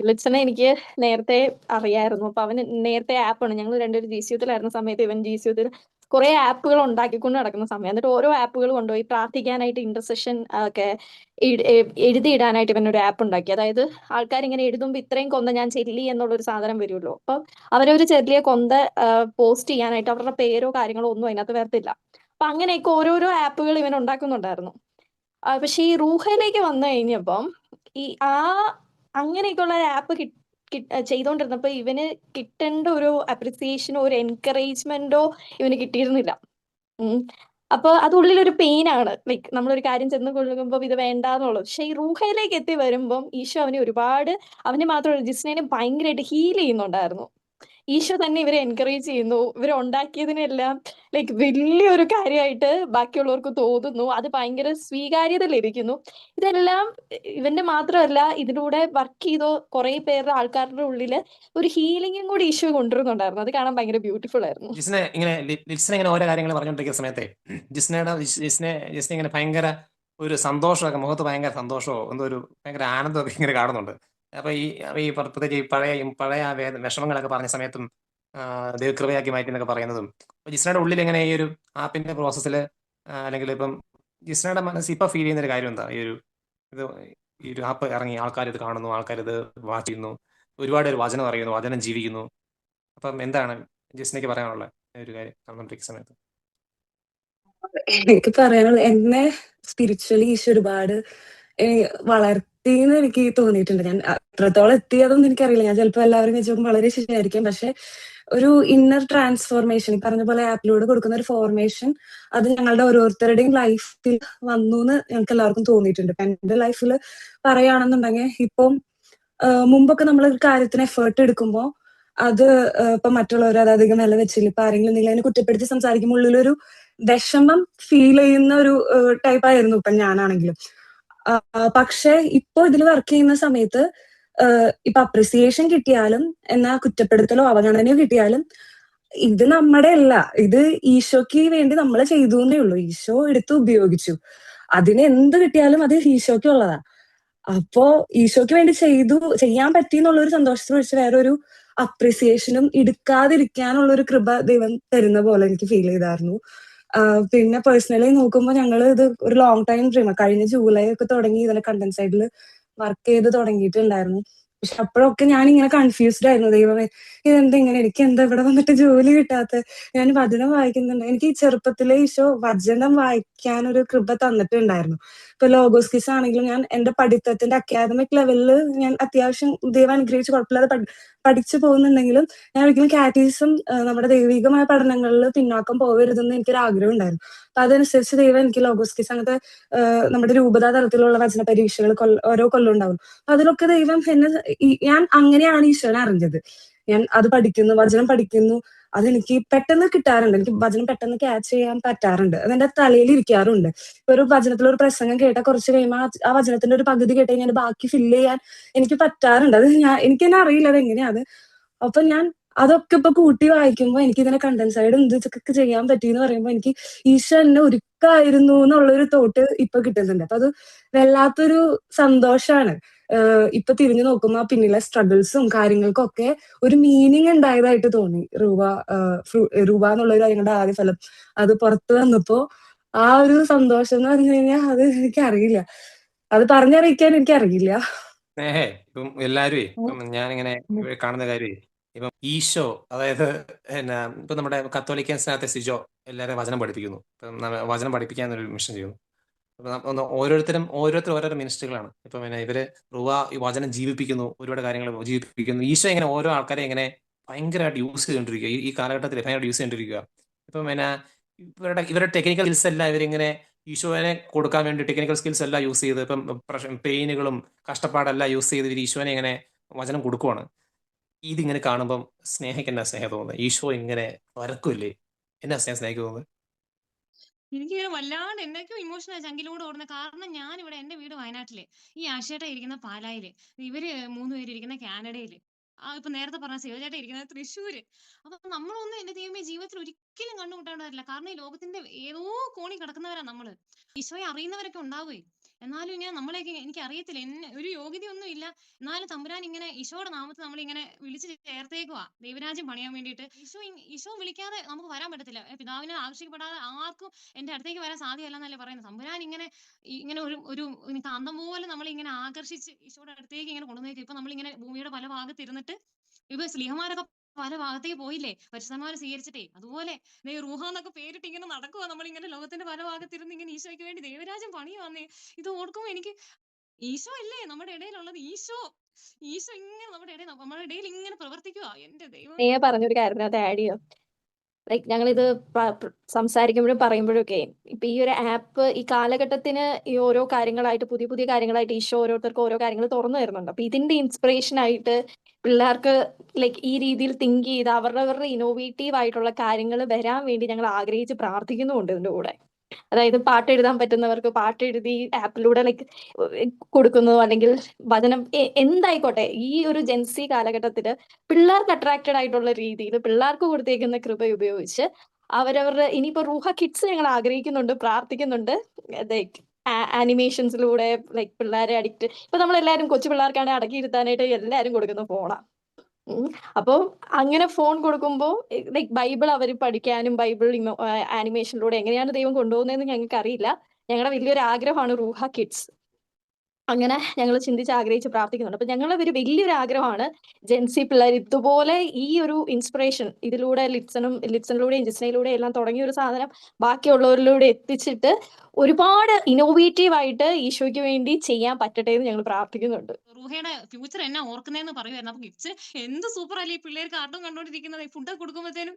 ലിറ്റ്സനെ എനിക്ക് നേരത്തെ അറിയായിരുന്നു. അപ്പൊ അവന് നേരത്തെ ആപ്പാണ്, ഞങ്ങൾ രണ്ടുപേരും GCUത്തിലായിരുന്ന സമയത്ത് ഇവൻ GCUത്തിൽ കുറെ ആപ്പുകൾ ഉണ്ടാക്കിക്കൊണ്ട് നടക്കുന്ന സമയം. എന്നിട്ട് ഓരോ ആപ്പുകൾ കൊണ്ടുപോയി പ്രാർത്ഥിക്കാനായിട്ട് ഇന്റർസെഷൻ ഒക്കെ എഴുതിയിടാനായിട്ട് ഇവൻ ഒരു ആപ്പ് ഉണ്ടാക്കി. അതായത് ആൾക്കാർ ഇങ്ങനെ എഴുതുമ്പോൾ ഇത്രയും കൊന്ത ഞാൻ ചെല്ലി എന്നുള്ളൊരു സാധനം വരുമല്ലോ. അപ്പൊ അവരൊരു ചെറിയ കൊന്ത പോസ്റ്റ് ചെയ്യാനായിട്ട് അവരുടെ പേരോ കാര്യങ്ങളോ ഒന്നും അതിനകത്ത് വരത്തില്ല. അപ്പൊ അങ്ങനെയൊക്കെ ഓരോരോ ആപ്പുകൾ ഇവൻ ഉണ്ടാക്കുന്നുണ്ടായിരുന്നു. പക്ഷെ ഈ റൂഹയിലേക്ക് വന്നു കഴിഞ്ഞപ്പം അങ്ങനെയൊക്കെയുള്ള ആപ്പ് ചെയ്തോണ്ടിരുന്നപ്പോ ഇവന് കിട്ടേണ്ട ഒരു അപ്രിസിയേഷനോ ഒരു എൻകറേജ്മെന്റോ ഇവന് കിട്ടിയിരുന്നില്ല. അപ്പൊ അത് ഉള്ളിലൊരു പെയിൻ ആണ്. ലൈക്ക് നമ്മളൊരു കാര്യം ചെന്ന് കൊള്ളുമ്പോൾ ഇത് വേണ്ടാന്നുള്ളത്. പക്ഷെ ഈ റൂഹയിലേക്ക് എത്തി വരുമ്പം ഈശോ അവനെ മാത്രമല്ല ജിസ്നേനെ ഭയങ്കരമായിട്ട് ഹീൽ ചെയ്യുന്നുണ്ടായിരുന്നു. ഈശോ തന്നെ ഇവരെ എൻകറേജ് ചെയ്യുന്നു. ഇവരെ ഉണ്ടാക്കിയതിനെല്ലാം ലൈക്ക് വലിയൊരു കാര്യമായിട്ട് ബാക്കിയുള്ളവർക്ക് തോന്നുന്നു. അത് ഭയങ്കര സ്വീകാര്യത ലഭിക്കുന്നു. ഇതെല്ലാം ഇവന്റെ മാത്രമല്ല, ഇതിലൂടെ വർക്ക് ചെയ്ത കുറെ പേരുടെ ആൾക്കാരുടെ ഉള്ളില് ഒരു ഹീലിംഗും കൂടി ഈശോ കൊണ്ടുവരുന്നുണ്ടായിരുന്നു. അത് കാണാൻ ഭയങ്കര ബ്യൂട്ടിഫുൾ ആയിരുന്നു. ലിസ്നെ ഇങ്ങനെ ഓരോ കാര്യങ്ങൾ പറഞ്ഞുകൊണ്ടിരിക്കുന്ന സമയത്തെ ജിസ്നെ ഇങ്ങനെ ഭയങ്കര ഒരു സന്തോഷമൊക്കെ, മുഖത്ത് ഭയങ്കര സന്തോഷമോ എന്തോ ഒരു ഭയങ്കര ആനന്ദമൊക്കെ ഇങ്ങനെ കാണുന്നുണ്ട്. അപ്പൊ പ്രത്യേകിച്ച് ഈ പഴയ ആ വിഷമങ്ങളൊക്കെ പറഞ്ഞ സമയത്തും ദൈവകൃപയാക്കി മാറ്റി എന്നൊക്കെ പറയുന്നതും, അപ്പൊ ജിസ്നയുടെ ഉള്ളിൽ എങ്ങനെ ഈ ഒരു ആപ്പിന്റെ പ്രോസസ്സിൽ, അല്ലെങ്കിൽ ഇപ്പം ജിസ്നയുടെ മനസ്സ് ഇപ്പൊ ഫീൽ ചെയ്യുന്ന ഒരു കാര്യം എന്താ? ഈ ഒരു ആപ്പ് ഇറങ്ങി, ആൾക്കാർ ഇത് കാണുന്നു, ആൾക്കാർ ഇത് വാച്ച് ചെയ്യുന്നു, ഒരുപാട് പേര് വചനം അറിയുന്നു, വചനം ജീവിക്കുന്നു. അപ്പം എന്താണ് ജിസ്നയ്ക്ക് പറയാനുള്ള ഒരു കാര്യം നടന്നുകൊണ്ടിരിക്കുന്ന സമയത്ത്? എനിക്ക് പറയാനുള്ളത്, എന്നെ സ്പിരിച്വലി ഈശോ ഒരുപാട് വളർത്തിന്ന് എനിക്ക് തോന്നിയിട്ടുണ്ട്. ഞാൻ എത്രത്തോളം എത്തിയതൊന്നും എനിക്കറിയില്ല. ഞാൻ ചിലപ്പോൾ എല്ലാവരും വെച്ച് നോക്കുമ്പോൾ വളരെ ശരിയായിരിക്കും. പക്ഷെ ഒരു ഇന്നർ ട്രാൻസ്ഫോർമേഷൻ, ഈ പറഞ്ഞ പോലെ ആപ്പിലൂടെ കൊടുക്കുന്ന ഒരു ഫോർമേഷൻ, അത് ഞങ്ങളുടെ ഓരോരുത്തരുടെയും ലൈഫിൽ വന്നു എന്ന് ഞങ്ങൾക്ക് എല്ലാവർക്കും തോന്നിയിട്ടുണ്ട്. ഇപ്പൊ എന്റെ ലൈഫിൽ പറയുകയാണെന്നുണ്ടെങ്കിൽ, ഇപ്പം മുമ്പൊക്കെ നമ്മൾ ഒരു കാര്യത്തിന് എഫേർട്ട് എടുക്കുമ്പോൾ അത് ഇപ്പൊ മറ്റുള്ളവർ അത് അധികം വില വെച്ചില്ല, ഇപ്പൊ ആരെങ്കിലും നിങ്ങൾ അതിനെ കുറ്റപ്പെടുത്തി സംസാരിക്കുമ്പോൾ ഉള്ളിലൊരു വിഷമം ഫീൽ ചെയ്യുന്ന ഒരു ടൈപ്പ് ആയിരുന്നു ഇപ്പൊ ഞാനാണെങ്കിലും. പക്ഷെ ഇപ്പൊ ഇതിൽ വർക്ക് ചെയ്യുന്ന സമയത്ത് ഇപ്പൊ അപ്രിസിയേഷൻ കിട്ടിയാലും എന്നാ കുറ്റപ്പെടുത്തലോ അവഗണനയോ കിട്ടിയാലും ഇത് നമ്മുടെ അല്ല, ഇത് ഈശോയ്ക്ക് വേണ്ടി നമ്മൾ ചെയ്തു എന്നേ ഉള്ളൂ. ഈശോ എടുത്ത് ഉപയോഗിച്ചു. അതിന് എന്ത് കിട്ടിയാലും അത് ഈശോയ്ക്ക് ഉള്ളതാ. അപ്പോ ഈശോയ്ക്ക് വേണ്ടി ചെയ്യാൻ പറ്റി എന്നുള്ള ഒരു സന്തോഷത്തിൽ വെച്ച് വേറൊരു അപ്രിസിയേഷനും എടുക്കാതിരിക്കാനുള്ള ഒരു കൃപ ദൈവം തരുന്ന പോലെ എനിക്ക് ഫീൽ ചെയ്തായിരുന്നു. പിന്നെ പേഴ്സണലി നോക്കുമ്പോൾ ഞങ്ങള് ഇത് ഒരു ലോങ് ടൈം ഡ്രീമാണ്. കഴിഞ്ഞ ജൂലൈ ഒക്കെ തുടങ്ങി ഇതിന്റെ കണ്ടന്റ് സൈഡിൽ വർക്ക് ചെയ്ത് തുടങ്ങിയിട്ടുണ്ടായിരുന്നു. പക്ഷെ അപ്പോഴൊക്കെ ഞാൻ ഇങ്ങനെ കൺഫ്യൂസ്ഡ് ആയിരുന്നു. ദൈവമേ, ഇതെന്താ ഇങ്ങനെ, എനിക്ക് എന്താ ഇവിടെ വന്നിട്ട് ജോലി കിട്ടാത്ത? ഞാൻ വചനം വായിക്കുന്നുണ്ട്. എനിക്ക് ഈ ചെറുപ്പത്തിലെ ഈശോ വചനം വായിക്കാനൊരു കൃപ തന്നിട്ടുണ്ടായിരുന്നു. ഇപ്പൊ ലോഗോസ് കിസ് ആണെങ്കിലും ഞാൻ എന്റെ പഠിത്തത്തിന്റെ അക്കാദമിക് ലെവലിൽ ഞാൻ അത്യാവശ്യം ദൈവം അനുഗ്രഹിച്ച് കുഴപ്പമില്ലാതെ പഠിച്ചു പോകുന്നുണ്ടെങ്കിലും ഞാൻ ഒരിക്കലും കാറ്റീസം, നമ്മുടെ ദൈവികമായ പഠനങ്ങളിൽ പിന്നാക്കം പോകരുതെന്ന് എനിക്കൊരു ആഗ്രഹം ഉണ്ടായിരുന്നു. അപ്പൊ അതനുസരിച്ച് ദൈവം എനിക്ക് ലോഗോസ് കിസ്, അങ്ങനത്തെ നമ്മുടെ രൂപതാ തലത്തിലുള്ള വചന പരീക്ഷകൾ ഓരോ കൊല്ലം ഉണ്ടാവും. അതിലൊക്കെ ദൈവം എന്നെ, ഞാൻ അങ്ങനെയാണ് ഈശോനെ അറിഞ്ഞത്. ഞാൻ അത് പഠിക്കുന്നു, വചനം പഠിക്കുന്നു, അതെനിക്ക് പെട്ടെന്ന് കിട്ടാറുണ്ട്. എനിക്ക് വചനം പെട്ടെന്ന് ക്യാച്ച് ചെയ്യാൻ പറ്റാറുണ്ട്. അതെന്റെ തലയിൽ ഇരിക്കാറുണ്ട്. ഇപ്പൊ ഒരു വചനത്തിലൊരു പ്രസംഗം കേട്ടാൽ കുറച്ച് കഴിയുമ്പോൾ ആ വചനത്തിന്റെ ഒരു പകുതി കേട്ട് കഴിഞ്ഞാൽ ബാക്കി ഫില്ല് ചെയ്യാൻ എനിക്ക് പറ്റാറുണ്ട്. അത് എനിക്ക് തന്നെ അറിയില്ല അത് എങ്ങനെയാണ്. അപ്പൊ ഞാൻ അതൊക്കെ ഇപ്പൊ കൂട്ടി വായിക്കുമ്പോ എനിക്ക് ഇതിനെ കണ്ടന്റ് സൈഡ് എന്തൊക്കെ ചെയ്യാൻ പറ്റിയെന്ന് പറയുമ്പോ എനിക്ക് ഈശോ എന്നെ ഒരുക്കായിരുന്നു എന്നുള്ളൊരു തോട്ട് ഇപ്പൊ കിട്ടുന്നുണ്ട്. അപ്പൊ അത് വല്ലാത്തൊരു സന്തോഷാണ്. ഇപ്പൊ തിരിഞ്ഞു നോക്കുമ്പോ പിന്നിലെ സ്ട്രഗിൾസും കാര്യങ്ങൾക്കും ഒക്കെ ഒരു മീനിങ് ഉണ്ടായതായിട്ട് തോന്നി. രൂപ എന്നുള്ളൊരു ഞങ്ങളുടെ ആദ്യ ഫലം അത് പുറത്തു വന്നപ്പോ ആ ഒരു സന്തോഷം എന്ന് പറഞ്ഞു കഴിഞ്ഞാൽ അത് എനിക്കറിയില്ല, അത് പറഞ്ഞറിയിക്കാൻ എനിക്കറിയില്ല. ഇപ്പം എല്ലാവരും, ഇപ്പം ഞാനിങ്ങനെ കാണുന്ന കാര്യം, ഇപ്പം ഈശോ, അതായത് ഇപ്പൊ നമ്മുടെ കത്തോലിക്കൻസിനകത്തെ സിജോ എല്ലാവരും വചനം പഠിപ്പിക്കുന്നു. ഇപ്പം വചനം പഠിപ്പിക്കാൻ ഒരു മിഷൻ ചെയ്യുന്നു. അപ്പൊ ഓരോരുത്തരും ഓരോരോ മിനിസ്ട്രികളാണ്. ഇപ്പം ഇവര് ഈ വചനം ജീവിപ്പിക്കുന്നു, ഒരുപാട് കാര്യങ്ങൾ ജീവിപ്പിക്കുന്നു. ഈശോ ഇങ്ങനെ ഓരോ ആൾക്കാരെ ഇങ്ങനെ ഭയങ്കരമായിട്ട് യൂസ് ചെയ്തുകൊണ്ടിരിക്കുക, ഈ കാലഘട്ടത്തിൽ ഭയങ്കരമായിട്ട് യൂസ് ചെയ്തുകൊണ്ടിരിക്കുക. ഇപ്പം ഇവരുടെ ടെക്നിക്കൽ സ്കിൽസ് എല്ലാം ഇവരിങ്ങനെ ഈശോനെ കൊടുക്കാൻ വേണ്ടി ടെക്നിക്കൽ സ്കിൽസ് എല്ലാം യൂസ് ചെയ്ത്, ഇപ്പം പെയിനുകളും കഷ്ടപ്പാടെല്ലാം യൂസ് ചെയ്ത് ഇവർ ഈശോനെ ഇങ്ങനെ വചനം കൊടുക്കുവാണ്. ഇതിങ്ങനെ കാണുമ്പം സ്നേഹയ്ക്ക് എന്നാ സ്നേഹം തോന്നുന്നത്? ഈശോ ഇങ്ങനെ വരക്കില്ലേ? എന്നാ സ്നേഹയ്ക്ക് തോന്നുന്നത്? എനിക്കിങ്ങനെ വല്ലാണ്ട് എന്നൊക്കെയോ ഇമോഷണൽ ചങ്കിലൂടെ ഓടുന്നത്. കാരണം ഞാനിവിടെ എന്റെ വീട് വയനാട്ടില്, ഈ ആശേട്ട ഇരിക്കുന്ന പാലായില്, ഇവര് 3 പേര് ഇരിക്കുന്ന കാനഡയില്, ഇപ്പൊ നേരത്തെ പറഞ്ഞ ശിവചേട്ടൻ ഇരിക്കുന്നത് തൃശ്ശൂര്. അപ്പൊ നമ്മളൊന്നും എന്റെ ദൈവമേ ജീവിതത്തിൽ ഒരിക്കലും കണ്ടുമുട്ടാണ്ടാവില്ല. കാരണം ഈ ലോകത്തിന്റെ ഏതോ കോണി കിടക്കുന്നവരാ നമ്മള്. ഈശോയെ അറിയുന്നവരൊക്കെ ഉണ്ടാവുകയെ, എന്നാലും ഇങ്ങനെ നമ്മളെയൊക്കെ എനിക്ക് അറിയത്തില്ല, എന്നെ ഒരു യോഗ്യതയൊന്നും ഇല്ല, എന്നാലും തമ്പുരാൻ ഇങ്ങനെ ഈശോയുടെ നാമത്തിൽ നമ്മളിങ്ങനെ വിളിച്ച് ചേർത്തേക്കുവാ ദൈവരാജ്യം പണിയാൻ വേണ്ടിയിട്ട്. ഈശോ വിളിക്കാതെ നമുക്ക് വരാൻ പറ്റത്തില്ല. പിതാവിനെ ആവശ്യപ്പെടാതെ ആർക്കും എന്റെ അടുത്തേക്ക് വരാൻ സാധ്യമല്ല എന്നല്ലേ പറയുന്നത്. തമ്പുരാൻ ഇങ്ങനെ ഒരു കാന്തം പോലെ നമ്മളിങ്ങനെ ആകർഷിച്ച് ഈശോയുടെ അടുത്തേക്ക് ഇങ്ങനെ കൊണ്ടുവന്നേക്കും. ഇപ്പൊ നമ്മളിങ്ങനെ ഭൂമിയുടെ പല ഭാഗത്ത് ഇരുന്നിട്ട്, ഇപ്പൊ സ്ലീഹന്മാരൊക്കെ പല ഭാഗത്തേക്ക് പോയില്ലേ പരിശുദ്ധന്മാരെ സ്വീകരിച്ചിട്ടേ, അതുപോലെ റൂഹ എന്നൊക്കെ പേരിട്ട് ഇങ്ങനെ നടക്കുക. നമ്മളിങ്ങനെ ലോകത്തിന്റെ പല ഭാഗത്തിരുന്ന് ഇങ്ങനെ ഈശോയ്ക്ക് വേണ്ടി ദൈവരാജ്യം പണിയുവന്നേ. ഇത് ഓർക്കുമ്പോ എനിക്ക്, ഈശോ അല്ലേ നമ്മുടെ ഇടയിലുള്ളത്? ഈശോ ഇങ്ങനെ നമ്മുടെ ഇടയിൽ ഇങ്ങനെ പ്രവർത്തിക്കുക. എന്റെ ദൈവം. നീ പറഞ്ഞൊരു കാര്യം അത് ആഡ് ചെയ്യാം. ലൈക്ക് ഞങ്ങളിത് സംസാരിക്കുമ്പോഴും പറയുമ്പോഴും ഒക്കെ ഇപ്പൊ ഈ ഒരു ആപ്പ് ഈ കാലഘട്ടത്തിന് ഈ ഓരോ കാര്യങ്ങളായിട്ട് പുതിയ പുതിയ കാര്യങ്ങളായിട്ട് ഈശോ ഓരോരുത്തർക്ക് ഓരോ കാര്യങ്ങൾ തുറന്നു തരുന്നുണ്ട്. അപ്പൊ ഇതിന്റെ ഇൻസ്പിറേഷൻ ആയിട്ട് പിള്ളേർക്ക് ലൈക്ക് ഈ രീതിയിൽ തിങ്ക് ചെയ്ത് അവരുടെ ഇന്നോവേറ്റീവ് ആയിട്ടുള്ള കാര്യങ്ങൾ വരാൻ വേണ്ടി ഞങ്ങൾ ആഗ്രഹിച്ച് പ്രാർത്ഥിക്കുന്നുമുണ്ട് ഇതിന്റെ കൂടെ. അതായത് പാട്ട് എഴുതാൻ പറ്റുന്നവർക്ക് പാട്ട് എഴുതി ആപ്പിലൂടെ ലൈക്ക് കൊടുക്കുന്നു, അല്ലെങ്കിൽ വചനം എന്തായിക്കോട്ടെ. ഈ ഒരു ജെൻസി കാലഘട്ടത്തില് പിള്ളേർക്ക് അട്രാക്റ്റഡ് ആയിട്ടുള്ള രീതിയിൽ പിള്ളേർക്ക് കൊടുത്തേക്കുന്ന കൃപ ഉപയോഗിച്ച് അവരവരുടെ ഇനിയിപ്പോ റൂഹ കിഡ്സ് ഞങ്ങൾ ആഗ്രഹിക്കുന്നുണ്ട്, പ്രാർത്ഥിക്കുന്നുണ്ട്. ലൈക്ക് ആനിമേഷൻസിലൂടെ ലൈക്ക് പിള്ളേരെ അഡിക്റ്റ്, ഇപ്പൊ നമ്മളെല്ലാരും കൊച്ചു പിള്ളേർക്കാണെങ്കിൽ അടക്കിയിരുത്താനായിട്ട് എല്ലാരും കൊടുക്കുന്ന ഫോണാ. അപ്പോൾ അങ്ങനെ ഫോൺ കൊടുക്കുമ്പോൾ ലൈക്ക് ബൈബിൾ അവർ പഠിക്കാനും ബൈബിൾ ആനിമേഷനിലൂടെ എങ്ങനെയാണ് ദൈവം കൊണ്ടുപോകുന്നതെന്ന് ഞങ്ങൾക്ക് അറിയില്ല. ഞങ്ങളുടെ വലിയൊരു ആഗ്രഹമാണ് റൂഹ കിഡ്സ്. അങ്ങനെ ഞങ്ങൾ ചിന്തിച്ച് ആഗ്രഹിച്ച് പ്രാർത്ഥിക്കുന്നുണ്ട്. അപ്പൊ ഞങ്ങളുടെ ഒരു വലിയൊരു ആഗ്രഹമാണ് ജെൻസി പിള്ളേർ ഇതുപോലെ ഈ ഒരു ഇൻസ്പിറേഷൻ ഇതിലൂടെ ലിറ്റ്സണിലൂടെയും ജിസ്നയിലൂടെയും എല്ലാം തുടങ്ങിയ ഒരു സാധനം ബാക്കിയുള്ളവരിലൂടെ എത്തിച്ചിട്ട് ഒരുപാട് ഇന്നോവേറ്റീവ് ആയിട്ട് ഈശോയ്ക്ക് വേണ്ടി ചെയ്യാൻ പറ്റട്ടെ എന്ന് ഞങ്ങൾ പ്രാർത്ഥിക്കുന്നുണ്ട്. റൂഹയുടെ ഫ്യൂച്ചർ എന്നാ ഓർക്കുന്നതെന്ന് പറയുമായിരുന്നു. അപ്പൊ കിഡ്സ് എന്ത് സൂപ്പർ അല്ലേ ഈ പിള്ളേർ കാർട്ടൂൺ കണ്ടോണ്ടിരിക്കുന്നത്, ഫുഡൊക്കെ കൊടുക്കുമ്പോഴത്തേനും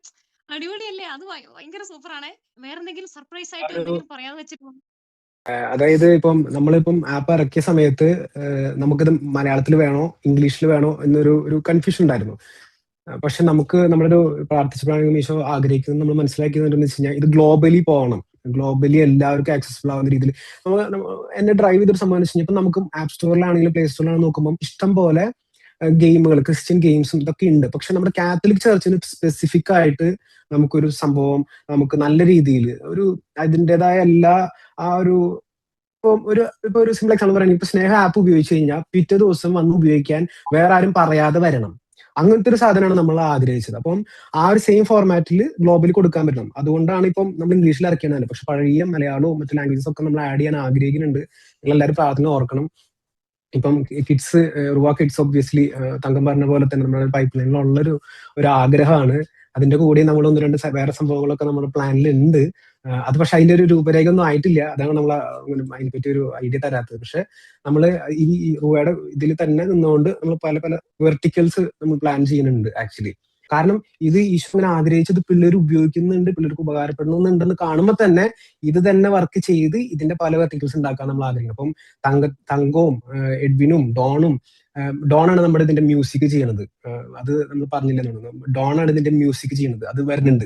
അടിപൊളിയല്ലേ? അത് ഭയങ്കര സൂപ്പറാണേ. വേറെന്തെങ്കിലും സർപ്രൈസ് ആയിട്ട് എന്തെങ്കിലും പറയാതെ വെച്ചിട്ട് അതായത് ഇപ്പം നമ്മളിപ്പം ആപ്പ് ഇറക്കിയ സമയത്ത് നമുക്കിത് മലയാളത്തിൽ വേണോ ഇംഗ്ലീഷിൽ വേണോ എന്നൊരു കൺഫ്യൂഷൻ ഉണ്ടായിരുന്നു. പക്ഷെ നമുക്ക് നമ്മളൊരു പ്രാർത്ഥിച്ചപ്പോഴാണെങ്കിൽ ഈശോ ആഗ്രഹിക്കുന്നത് നമ്മൾ മനസ്സിലാക്കിയത് എന്താണെന്ന് വെച്ച് കഴിഞ്ഞാൽ ഇത് ഗ്ലോബലി പോകണം, ഗ്ലോബലി എല്ലാവർക്കും ആക്സസിബിൾ ആവുന്ന രീതിയിൽ. എന്നെ ഡ്രൈവ് ചെയ്തൊരു സംഭവം വെച്ച് കഴിഞ്ഞാൽ ഇപ്പം നമുക്ക് ആപ്പ് സ്റ്റോറിലാണെങ്കിലും പ്ലേ സ്റ്റോറിലാണെങ്കിലും നോക്കുമ്പോൾ ഇഷ്ടം പോലെ ഗെയിമുകൾ, ക്രിസ്ത്യൻ ഗെയിംസും ഇതൊക്കെ ഉണ്ട്. പക്ഷെ നമ്മുടെ കാത്തലിക് ചർച്ചിന് സ്പെസിഫിക് ആയിട്ട് നമുക്കൊരു സംഭവം നമുക്ക് നല്ല രീതിയിൽ അതിൻ്റെതായ എല്ലാ ആ ഒരു ഇപ്പൊ ഒരു സിമ്പിൾ എക്സാമ്പിൾ പറയുന്നത്, ഇപ്പൊ സ്നേഹ ആപ്പ് ഉപയോഗിച്ച് കഴിഞ്ഞാൽ പിറ്റേ ദിവസം വന്ന് ഉപയോഗിക്കാൻ വേറെ ആരും പറയാതെ വരണം. അങ്ങനത്തെ ഒരു സാധനമാണ് നമ്മൾ ആഗ്രഹിച്ചത്. അപ്പം ആ ഒരു സെയിം ഫോർമാറ്റിൽ ഗ്ലോബലി കൊടുക്കാൻ പറ്റണം. അതുകൊണ്ടാണ് ഇപ്പം നമ്മൾ ഇംഗ്ലീഷിൽ ഇറക്കിയത്. പക്ഷെ പഴയ മലയാളവും മറ്റു ലാംഗ്വേജസ് ഒക്കെ നമ്മൾ ആഡ് ചെയ്യാൻ ആഗ്രഹിക്കുന്നുണ്ട്. നിങ്ങൾ എല്ലാവരും പ്രാർത്ഥന ഓർക്കണം. ഇപ്പം കിഡ്സ്, റുവ കിഡ്സ് ഒബ്വിയസ്ലി തങ്കം പറഞ്ഞ പോലെ തന്നെ നമ്മുടെ പൈപ്പ് ലൈനിലുള്ളൊരു ആഗ്രഹമാണ്. അതിന്റെ കൂടെ നമ്മൾ ഒന്ന് രണ്ട് വേറെ സംഭവങ്ങളൊക്കെ നമ്മുടെ പ്ലാനിലുണ്ട്. അത് പക്ഷെ അതിന്റെ ഒരു രൂപരേഖ ഒന്നും ആയിട്ടില്ല. അതാണ് നമ്മൾ അതിനെപ്പറ്റി ഒരു ഐഡിയ തരാത്തത്. പക്ഷെ നമ്മൾ ഈ റുവയുടെ ഇതിൽ തന്നെ നിന്നുകൊണ്ട് നമ്മൾ പല പല വെർട്ടിക്കൽസ് നമ്മൾ പ്ലാൻ ചെയ്യുന്നുണ്ട് ആക്ച്വലി. കാരണം ഇത് ഈശ്വരനെ ആഗ്രഹിച്ചത് പിള്ളേർ ഉപയോഗിക്കുന്നുണ്ട്, പിള്ളേർക്ക് ഉപകാരപ്പെടുന്നുണ്ടെന്ന് കാണുമ്പോൾ തന്നെ ഇത് തന്നെ വർക്ക് ചെയ്ത് ഇതിന്റെ പല വെർട്ടിക്കൽസ് ഉണ്ടാക്കാൻ നമ്മൾ ആഗ്രഹിക്കും. അപ്പം തങ്കവും എഡ്വിനും ഡോണാണ് നമ്മുടെ ഇതിന്റെ മ്യൂസിക് ചെയ്യണത്. അത് നമ്മൾ പറഞ്ഞില്ലെന്നു. ഡോണാണ് ഇതിന്റെ മ്യൂസിക് ചെയ്യണത്. അത് വരുന്നുണ്ട്,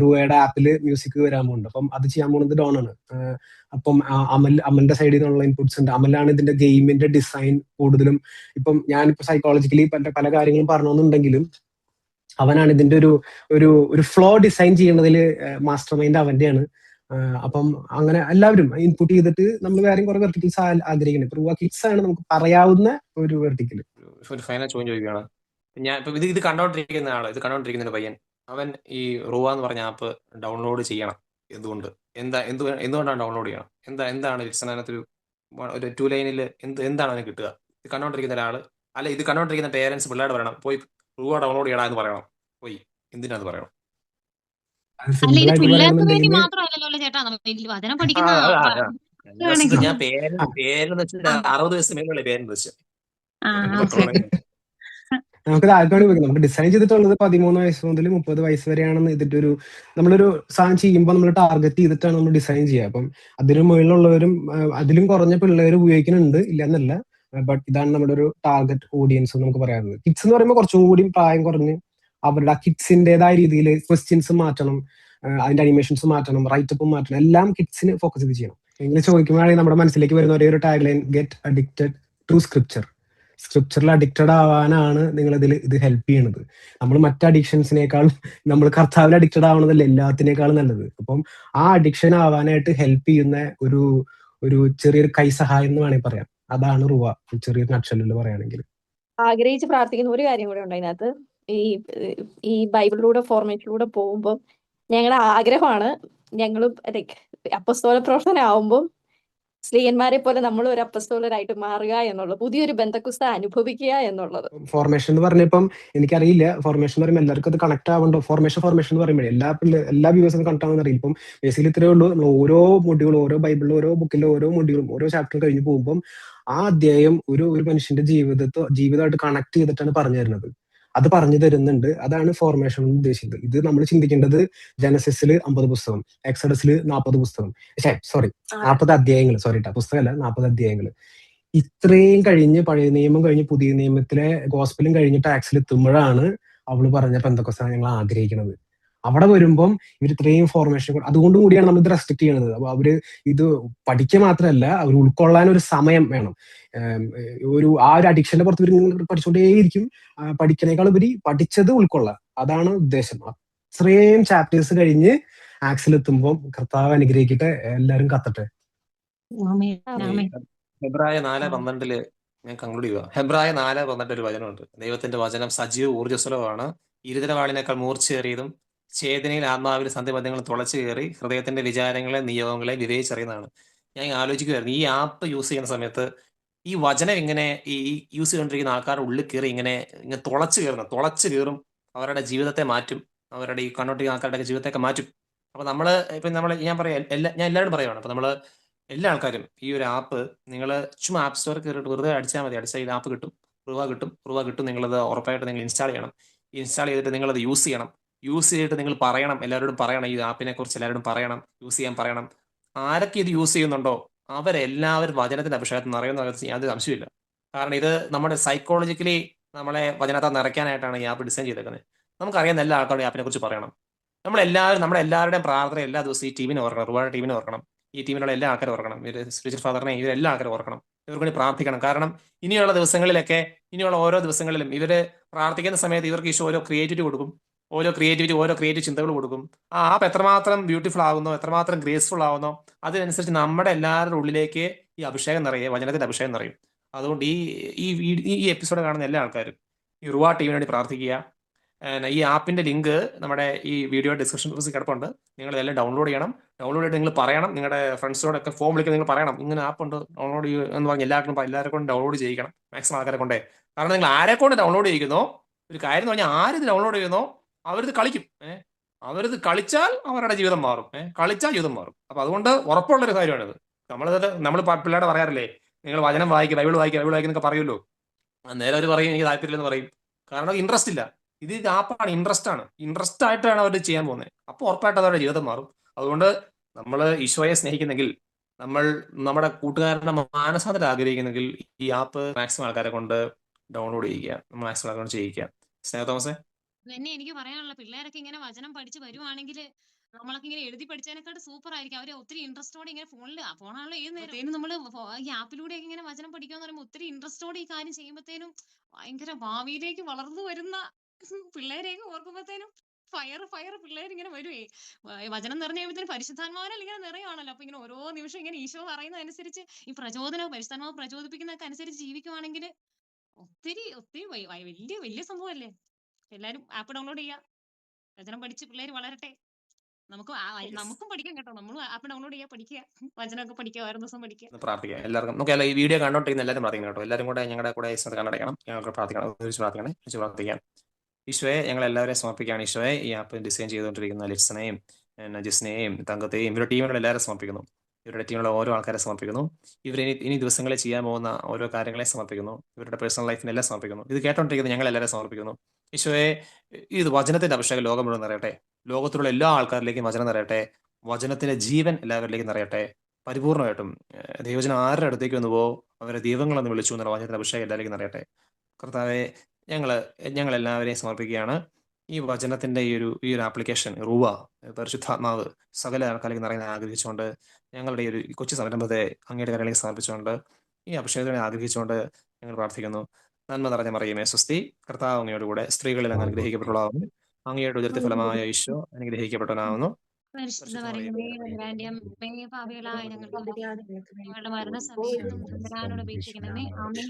റുവയുടെ ആപ്പില് മ്യൂസിക് വരാൻ പോകുന്നുണ്ട്. അപ്പം അത് ചെയ്യാൻ പോകുന്നത് ഡോണാണ്. അപ്പം അമലിന്റെ സൈഡിൽ നിന്നുള്ള ഇൻപുട്സ് ഉണ്ട്. അമലാണ് ഇതിന്റെ ഗെയിമിന്റെ ഡിസൈൻ കൂടുതലും. ഇപ്പം ഞാനിപ്പോ സൈക്കോളജിക്കലി പല കാര്യങ്ങളും പറഞ്ഞോന്നുണ്ടെങ്കിലും അവനാണ് ഇതിന്റെ ഒരു ഫ്ലോ ഡിസൈൻ ചെയ്യുന്നതിൽ മാസ്റ്റർ മൈൻഡ് അവന്റെയാണ്. അപ്പം അങ്ങനെ എല്ലാവരും ഇൻപുട്ട് ചെയ്തിട്ട് നമ്മൾ വേറെയും കുറെ വെർട്ടിക്കൽസ് ആഗ്രഹിക്കുന്നത്. ഇപ്പൊ റുവ കിഡ്സ് ആണ് നമുക്ക് പറയാവുന്ന ഒരു വെർട്ടിക്കൽ. ഒരു ഫൈനൽ ചോദ്യം ചോദിക്കുകയാണ്. ഞാൻ ഇപ്പൊ ഇത് കണ്ടോണ്ടിരിക്കുന്ന ഒരു പയ്യൻ, അവൻ ഈ റുവ എന്ന് പറഞ്ഞ ആപ്പ് ഡൗൺലോഡ് ചെയ്യണം. എന്തുകൊണ്ടാണ് ഡൗൺലോഡ് ചെയ്യണം? എന്താണ് ലിറ്റ്സൺ ഒരു 2 ലൈനിൽ എന്താണ് അവന് കിട്ടുക? ഇത് കണ്ടോണ്ടിരിക്കുന്ന ഒരാള്, അല്ല ഇത് കണ്ടോണ്ടിരിക്കുന്ന പേരൻസ് പിള്ളേരോട് പറയണം, പോയി റുവ ഡൗൺലോഡ് ചെയ്യണം എന്ന് പറയണം. പോയി എന്തിനാന്ന് പറയണം? അല്ല, ഇത് പിള്ളേർക്ക് വേണ്ടി മാത്രമല്ലല്ലോ ചേട്ടാ, വചനം പഠിക്കുന്ന ഞാൻ പേരെന്ന് വെച്ചാൽ 60 വയസ്സ് മേലുള്ള പേരെന്ന് വെച്ചാൽ നമുക്ക് താല്പര്യം നമുക്ക് ഡിസൈൻ ചെയ്തിട്ടുള്ളത് 13 വയസ്സ് മുതൽ 30 വയസ്സ് വരെയാണെന്ന്. ഇതിന്റെ നമ്മളൊരു സാധനം ചെയ്യുമ്പോൾ നമ്മൾ ടാർഗറ്റ് ചെയ്തിട്ടാണ് നമ്മൾ ഡിസൈൻ ചെയ്യുക. അപ്പം അതിന് മുകളിലുള്ളവരും അതിലും കുറഞ്ഞ പിള്ളേർ ഉപയോഗിക്കുന്നുണ്ട്, ഇല്ലെന്നല്ല. ബട്ട് ഇതാണ് നമ്മുടെ ഒരു ടാർഗറ്റ് ഓഡിയൻസ് നമുക്ക് പറയാനുള്ളത്. കിഡ്സ് എന്ന് പറയുമ്പോൾ കുറച്ചും കൂടി പ്രായം കുറഞ്ഞ് അവരുടെ ആ കിഡ്സിൻ്റെതായ രീതിയിൽ ക്വസ്റ്റ്യൻസ് മാറ്റണം, അതിന്റെ അനിമേഷൻസ് മാറ്റണം, റൈറ്റപ്പും മാറ്റണം, എല്ലാം കിഡ്സിന് ഫോക്കസ് ചെയ്ത് ചെയ്യണം. എങ്ങനെ ചോദിക്കുമ്പോഴാണെങ്കിൽ നമ്മുടെ മനസ്സിലേക്ക് വരുന്ന ഒരേ ഒരു tag line, get addicted to scripture. സ്ക്രിപ്ചറിൽ അഡിക്റ്റഡ് ആവാനാണ് നിങ്ങൾ ഇത് ഹെൽപ്പ് ചെയ്യണത്. നമ്മൾ മറ്റ് അഡിക്ഷൻസിനേക്കാളും നമ്മൾ കർത്താവിൽ അഡിക്റ്റഡ് ആവണതല്ല എല്ലാത്തിനേക്കാളും നല്ലത്. അപ്പം ആ അഡിക്ഷൻ ആവാനായിട്ട് ഹെൽപ്പ് ചെയ്യുന്ന ഒരു ചെറിയൊരു കൈസഹായം എന്ന് വേണമെങ്കിൽ പറയാം. അതാണ് റുവ ചെറിയൊരു നക്ഷലിൽ പറയുകയാണെങ്കിൽ. ആഗ്രഹിച്ച് പ്രാർത്ഥിക്കുന്ന ഒരു കാര്യം കൂടെ ഉണ്ട് അതിനകത്ത്. ഈ ബൈബിളിലൂടെ ഫോർമേറ്റിലൂടെ പോകുമ്പോൾ ഞങ്ങളുടെ ആഗ്രഹമാണ് ഞങ്ങളും ലൈക്ക് അപ്പസ്തോല പ്രവർത്തനം ആവുമ്പോൾ സ്ത്രീയന്മാരെ പോലെ നമ്മൾ ഒരു അപ്പസ്തോലരായിട്ട് മാറുക എന്നുള്ളത്, പുതിയൊരു ബന്ധക്കുസ്ത അനുഭവിക്കുക എന്നുള്ളത്. ഫോർമേഷൻ എന്ന് പറഞ്ഞപ്പം എനിക്കറിയില്ല, ഫോർമേഷൻ എന്ന് പറയുമ്പോൾ എല്ലാവർക്കും അത് കണക്ട് ആവുന്നുണ്ടോ? ഫോർമേഷൻ എന്ന് പറയുമ്പോൾ എല്ലാ വ്യൂവേഴ്സിനും കണക്ട് ആവുന്ന അറിയില്ല. ഇപ്പം ബേസിക്കലി ഇത്രയേ ഉള്ളൂ. നമ്മൾ ഓരോ മൊഡ്യൂളും, ഓരോ ബൈബിളിലും, ഓരോ ബുക്കിലും, ഓരോ മൊഡ്യൂളും, ഓരോ ചാപ്റ്ററും കഴിഞ്ഞ് പോകുമ്പോൾ ആ അധ്യായം ഒരു മനുഷ്യന്റെ ജീവിതമായിട്ട് കണക്ട് ചെയ്തിട്ടാണ് പറഞ്ഞു തരുന്നത്. അത് പറഞ്ഞു തരുന്നുണ്ട്. അതാണ് ഫോർമേഷൻ എന്ന് ഉദ്ദേശിച്ചത്. ഇത് നമ്മൾ ചിന്തിക്കേണ്ടത് ജനസിസിൽ 50 പുസ്തകം, എക്സഡസിൽ 40 പുസ്തകം, 40 അധ്യായങ്ങൾ, പുസ്തകമല്ല, 40 അധ്യായങ്ങൾ. ഇത്രയും കഴിഞ്ഞ് പഴയ നിയമം കഴിഞ്ഞ് പുതിയ നിയമത്തിലെ ഗോസ്പലും കഴിഞ്ഞിട്ട് ആക്സിൽ എത്തുമ്പോഴാണ് അവള് പറഞ്ഞ പെന്തക്കോസ്താണ് ഞങ്ങൾ ആഗ്രഹിക്കുന്നത്. അവിടെ വരുമ്പം ഇവർ ഇത്രയും ഫോർമേഷൻ, അതുകൊണ്ടും കൂടിയാണ് നമ്മൾ ഇത് റെസ്ട്രിക്ട് ചെയ്യണത്. അപ്പൊ അവര് ഇത് പഠിക്കുക മാത്രമല്ല, അവർ ഉൾക്കൊള്ളാൻ ഒരു സമയം വേണം. ഒരു അഡിക്ഷന്റെ പുറത്ത് ഇവർ പഠിച്ചുകൊണ്ടേയിരിക്കും. പഠിക്കണേക്കാൾ ഉപരി പഠിച്ചത് ഉൾക്കൊള്ളാം. അതാണ് ഉദ്ദേശം. അത്രയും ചാപ്റ്റേഴ്സ് കഴിഞ്ഞ് ആക്സിൽ എത്തുമ്പോൾ കർത്താവ് അനുഗ്രഹിക്കട്ടെ, എല്ലാരും കത്തട്ടെ. ഹെബ്രായ 4:12 ഞാൻ കൺക്ലൂഡ് ചെയ്യുക. ഹെബ്രായ 4:12 ഒരു വചനമുണ്ട്. ദൈവത്തിന്റെ വചനം സജീവ ഊർജ്ജസ്വലമാണ്, ഇരുതരവാളിനേക്കാൾ മൂർച്ചയേറിയതും ചേതനയിൽ ആത്മാവിൽ സന്ധിബദ്ധങ്ങളും തുളച്ചു കയറി ഹൃദയത്തിന്റെ വിചാരങ്ങളെ നിയോഗങ്ങളെ വിവേചിച്ചറിയുന്നതാണ്. ഞാൻ ആലോചിക്കുമായിരുന്നു, ഈ ആപ്പ് യൂസ് ചെയ്യുന്ന സമയത്ത് ഈ വചനം ഇങ്ങനെ ഈ യൂസ് ചെയ്തുകൊണ്ടിരിക്കുന്ന ആൾക്കാരുടെ ഉള്ളിൽ കയറി ഇങ്ങനെ തുളച്ചു കയറും, അവരുടെ ജീവിതത്തെ മാറ്റും, അവരുടെ ഈ കണ്ണോട്ടിരിക്കുന്ന ആൾക്കാരുടെ ജീവിതത്തെയൊക്കെ മാറ്റും. അപ്പൊ ഞാൻ പറയാം, ഞാൻ എല്ലാവരും പറയുവാണ്, അപ്പൊ നമ്മള് എല്ലാ ആൾക്കാരും ഈ ഒരു ആപ്പ് നിങ്ങൾ ചുമ്മാ ആപ്പ് സ്റ്റോറിൽ കയറിയിട്ട് വെറുതെ അടിച്ചാൽ മതി. അടിച്ചാൽ ഈ ആപ്പ് കിട്ടും, രൂപ കിട്ടും. നിങ്ങളത് ഉറപ്പായിട്ട് നിങ്ങൾ ഇൻസ്റ്റാൾ ചെയ്യണം. ഇൻസ്റ്റാൾ ചെയ്തിട്ട് നിങ്ങളത് യൂസ് ചെയ്യണം. യൂസ് ചെയ്തിട്ട് നിങ്ങൾ പറയണം, എല്ലാവരോടും പറയണം, ഈ ആപ്പിനെ കുറിച്ച് എല്ലാവരോടും പറയണം, യൂസ് ചെയ്യാൻ പറയണം. ആരൊക്കെ ഇത് യൂസ് ചെയ്യുന്നുണ്ടോ അവരെല്ലാവരും വചനത്തിന്റെ അഭിഷേകത്തിൽ നിറയുന്ന യാതൊരു സംശയമില്ല. കാരണം ഇത് നമ്മുടെ സൈക്കോളജിക്കലി നമ്മളെ വചനത്താൽ നിറയ്ക്കാനായിട്ടാണ് ഈ ആപ്പ് ഡിസൈൻ ചെയ്തേക്കുന്നത്. നമുക്കറിയാവുന്ന എല്ലാ ആൾക്കാരും ഈ ആപ്പിനെ കുറിച്ച് പറയണം. നമ്മുടെ എല്ലാവരുടെയും പ്രാർത്ഥന എല്ലാ ദിവസവും ഈ ടീമിനെ ഓർക്കണം, ഒരുപാട് ടീമിനെ ഓർക്കണം, ഈ ടീമിലുള്ള എല്ലാ ആൾക്കാരും ഓർക്കണം, ഇവർ സ്പിരിച്വൽ ഫാദറിനെ ഇവരെല്ലാ ആൾക്കാരും ഓർക്കണം, ഇവർക്ക് വേണ്ടി പ്രാർത്ഥിക്കണം. കാരണം ഇനിയുള്ള ഓരോ ദിവസങ്ങളിലും ഇവര് പ്രാർത്ഥിക്കുന്ന സമയത്ത് ഇവർക്ക് ഈശോ ഓരോ ക്രിയേറ്റിവിറ്റി കൊടുക്കും, ഓരോ ക്രിയേറ്റീവ് ചിന്തകൾ കൊടുക്കും. ആ ആപ്പ് എത്രമാത്രം ബ്യൂട്ടിഫുൾ ആകുന്നോ, എത്രമാത്രം ഗ്രേസ്ഫുൾ ആകുന്നോ, അതിനനുസരിച്ച് നമ്മുടെ എല്ലാവരുടെ ഉള്ളിലേക്ക് ഈ അഭിഷേകം നിറയും, വചനത്തിന്റെ അഭിഷേകം നിറയും. അതുകൊണ്ട് ഈ എപ്പിസോഡ് കാണുന്ന എല്ലാ ആൾക്കാരും ഈ റുവാ ടീമിന് വേണ്ടി പ്രാർത്ഥിക്കുക. ഈ ആപ്പിന്റെ ലിങ്ക് നമ്മുടെ ഈ വീഡിയോ ഡിസ്ക്രിപ്ഷൻ ബോക്സിൽ കിടപ്പുണ്ട്. നിങ്ങൾ ഇതെല്ലാം ഡൗൺലോഡ് ചെയ്യണം. ഡൗൺലോഡ് ചെയ്തിട്ട് നിങ്ങൾ പറയണം, നിങ്ങളുടെ ഫ്രണ്ട്സിനോടൊക്കെ ഫോം വിളിക്കാൻ നിങ്ങൾ പറയണം, ഇങ്ങനെ ആപ്പ് ഉണ്ട് ഡൗൺലോഡ് ചെയ്യുക എന്ന് പറഞ്ഞ് എല്ലാവരും കൊണ്ട് ഡൗൺലോഡ് ചെയ്യിക്കണം, മാക്സിമം ആൾക്കാരെ കൊണ്ടേ. കാരണം നിങ്ങൾ ആരെ കൊണ്ട് ഡൗൺലോഡ് ചെയ്യിക്കുന്നോ, ഒരു കാര്യം എന്ന് പറഞ്ഞാൽ ആരിത് ഡൗൺലോഡ് ചെയ്യുന്നോ അവരിത് കളിക്കും. അവരിത് കളിച്ചാൽ അവരുടെ ജീവിതം മാറും. കളിച്ചാൽ ജീവിതം മാറും. അപ്പൊ അതുകൊണ്ട് ഉറപ്പുള്ളൊരു കാര്യമാണിത്. നമ്മൾ പിള്ളേരുടെ പറയാറില്ലേ, നിങ്ങൾ വചനം വായിക്കുക, ബൈബിൾ വായിക്കുന്നൊക്കെ പറയുമല്ലോ. നേരെ അവർ പറയും എനിക്ക് താല്പര്യമില്ലെന്ന് പറയും. കാരണം ഇൻട്രസ്റ്റ് ഇല്ല. ഇത് ആപ്പാണ്, ഇൻട്രസ്റ്റ് ആയിട്ടാണ് അവർ ചെയ്യാൻ പോകുന്നത്. അപ്പോൾ ഉറപ്പായിട്ട് അവരുടെ ജീവിതം മാറും. അതുകൊണ്ട് നമ്മൾ ഈശോയെ സ്നേഹിക്കുന്നെങ്കിൽ, നമ്മൾ നമ്മുടെ കൂട്ടുകാരുടെ മാനസാന്തരം ആഗ്രഹിക്കുന്നെങ്കിൽ ഈ ആപ്പ് മാക്സിമം ആൾക്കാരെ കൊണ്ട് ഡൗൺലോഡ് ചെയ്യുക, മാക്സിമം ആൾക്കാരെ കൊണ്ട് ചെയ്യിക്കുക. സ്നേഹ തോമസേ? തന്നെ എനിക്ക് പറയാനുള്ള, പിള്ളേരൊക്കെ ഇങ്ങനെ വചനം പഠിച്ച് വരുവാണെങ്കിൽ നമ്മളൊക്കെ ഇങ്ങനെ എഴുതി പഠിച്ചതിനെക്കാട്ട് സൂപ്പർ ആയിരിക്കും. അവര് ഒത്തിരി ഇൻട്രസ്റ്റോടെ ഇങ്ങനെ ഫോണാണല്ലോ ഏത് നേരം നമ്മള് ഈ ആപ്പിലൂടെ ഇങ്ങനെ വചനം പഠിക്കുക എന്ന് പറയുമ്പോൾ ഒത്തിരി ഇൻട്രസ്റ്റോടെ ഈ കാര്യം ചെയ്യുമ്പോഴത്തേനും ഭയങ്കര ഭാവിയിലേക്ക് വളർന്നു വരുന്ന പിള്ളേരെയൊക്കെ ഓർക്കുമ്പോഴത്തേനും ഫയർ പിള്ളേർ ഇങ്ങനെ വരുവേ. വചനം നിറഞ്ഞു കഴിയുമ്പോഴത്തേനും പരിശുദ്ധാത്മാവിനാൽ ഇങ്ങനെ നിറയുവാണല്ലോ. അപ്പൊ ഇങ്ങനെ ഓരോ നിമിഷം ഇങ്ങനെ ഈശോ പറയുന്നതനുസരിച്ച് ഈ പരിശുദ്ധാത്മാവ് പ്രചോദിപ്പിക്കുന്നതൊക്കെ അനുസരിച്ച് ജീവിക്കുവാണെങ്കിൽ ഒത്തിരി വലിയ സംഭവമല്ലേ. എല്ലാരും ആപ്പ് ഡൗൺലോഡ് ചെയ്യുക, വചനം പഠിച്ച് പിള്ളേർ വളരട്ടെ. നമുക്കും പഠിക്കാം കേട്ടോ. നമ്മളും ആപ്പ് ഡൗൺലോഡ് ചെയ്യുക, പഠിക്കുക, വചനമൊക്കെ പഠിക്കുക, ഓരോ ദിവസം പഠിക്കുക. പ്രാർത്ഥിക്കാം എല്ലാവർക്കും. നമുക്ക് ഈ വീഡിയോ കണ്ടോണ്ടിരിക്കുന്ന എല്ലാവരും പ്രാർത്ഥിക്കണം കേട്ടോ. എല്ലാവരും കൂടെ ഞങ്ങളുടെ കൂടെ കണ്ണടയ്ക്കണം. ഞങ്ങൾക്ക് പ്രാർത്ഥിക്കാം. ഈശോയെ ഞങ്ങൾ എല്ലാവരെയും സമർപ്പിക്കുകയാണ്. ഈശോയെ ഈ ആപ്പ് ഡിസൈൻ ചെയ്തുകൊണ്ടിരിക്കുന്ന ലിറ്റ്സനെയും നജിസിനെയും തങ്കത്തെയും ഇവരുടെ ടീമുകളെ എല്ലാവരും സമർപ്പിക്കുന്നു. ഇവരുടെ ടീമിലുള്ള ഓരോ ആൾക്കാരെ സമർപ്പിക്കുന്നു. ഇനി ദിവസങ്ങളിൽ ചെയ്യാൻ പോകുന്ന ഓരോ കാര്യങ്ങളെ സമർപ്പിക്കുന്നു. ഇവരുടെ പേഴ്സണൽ ലൈഫിനെല്ലാം സമർപ്പിക്കുന്നു. ഇത് കേട്ടോണ്ടിരിക്കുന്ന ഞങ്ങൾ എല്ലാവരും സമർപ്പിക്കുന്നു. ഈശോയെ ഇത് വചനത്തിന്റെ അഭിഷേകം ലോകം മുഴുവൻ നിറയട്ടെ. ലോകത്തിലുള്ള എല്ലാ ആൾക്കാരിലേക്കും വചനം നിറയട്ടെ. വചനത്തിന്റെ ജീവൻ എല്ലാവരിലേക്കും നിറയട്ടെ പരിപൂർണമായിട്ടും. ദൈവജനം ആരുടെ അടുത്തേക്ക് വന്നുവോ അവരെ ദൈവങ്ങളെന്ന് വിളിച്ചു എന്നുള്ള വചനത്തിന്റെ അഭിഷേകം എല്ലാവരിലേക്കും നിറയട്ടെ. കർത്താവെ, ഞങ്ങൾ എല്ലാവരെയും സമർപ്പിക്കുകയാണ്. ഈ വചനത്തിന്റെ ഈ ഒരു ആപ്ലിക്കേഷൻ റുവ, പരിശുദ്ധാത്മാവ് സകല ആൾക്കാരിലേക്ക് നിറയാൻ ആഗ്രഹിച്ചുകൊണ്ട് ഞങ്ങളുടെ ഈ ഒരു കൊച്ചു സംരംഭത്തെ അങ്ങയുടെ കരങ്ങളിലേക്ക് സമർപ്പിച്ചുകൊണ്ട് ഈ അഭിഷേകത്തിനെ ആഗ്രഹിച്ചുകൊണ്ട് ഞങ്ങൾ പ്രാർത്ഥിക്കുന്നു. നന്മ നിറഞ്ഞ മറിയമേ സ്വസ്തി, കർത്താവ് അങ്ങയോട് കൂടെ സ്ത്രീകളിൽ അങ്ങ് അനുഗ്രഹിക്കപ്പെട്ടവളാവുന്നു. അങ്ങയുടെ ഉദരത്തെ ഫലമായ ഈശോ അനുഗ്രഹിക്കപ്പെട്ടവനാവുന്നു. പരിശുദ്ധ മറിയമേ, തമ്പുരാന്റെ അമ്മേ, പാപികളായ ഞങ്ങൾക്ക് ഞങ്ങളുടെ മരണസമയത്തും തമ്പുരാനോട് അപേക്ഷിക്കണമേ. ആമേൻ.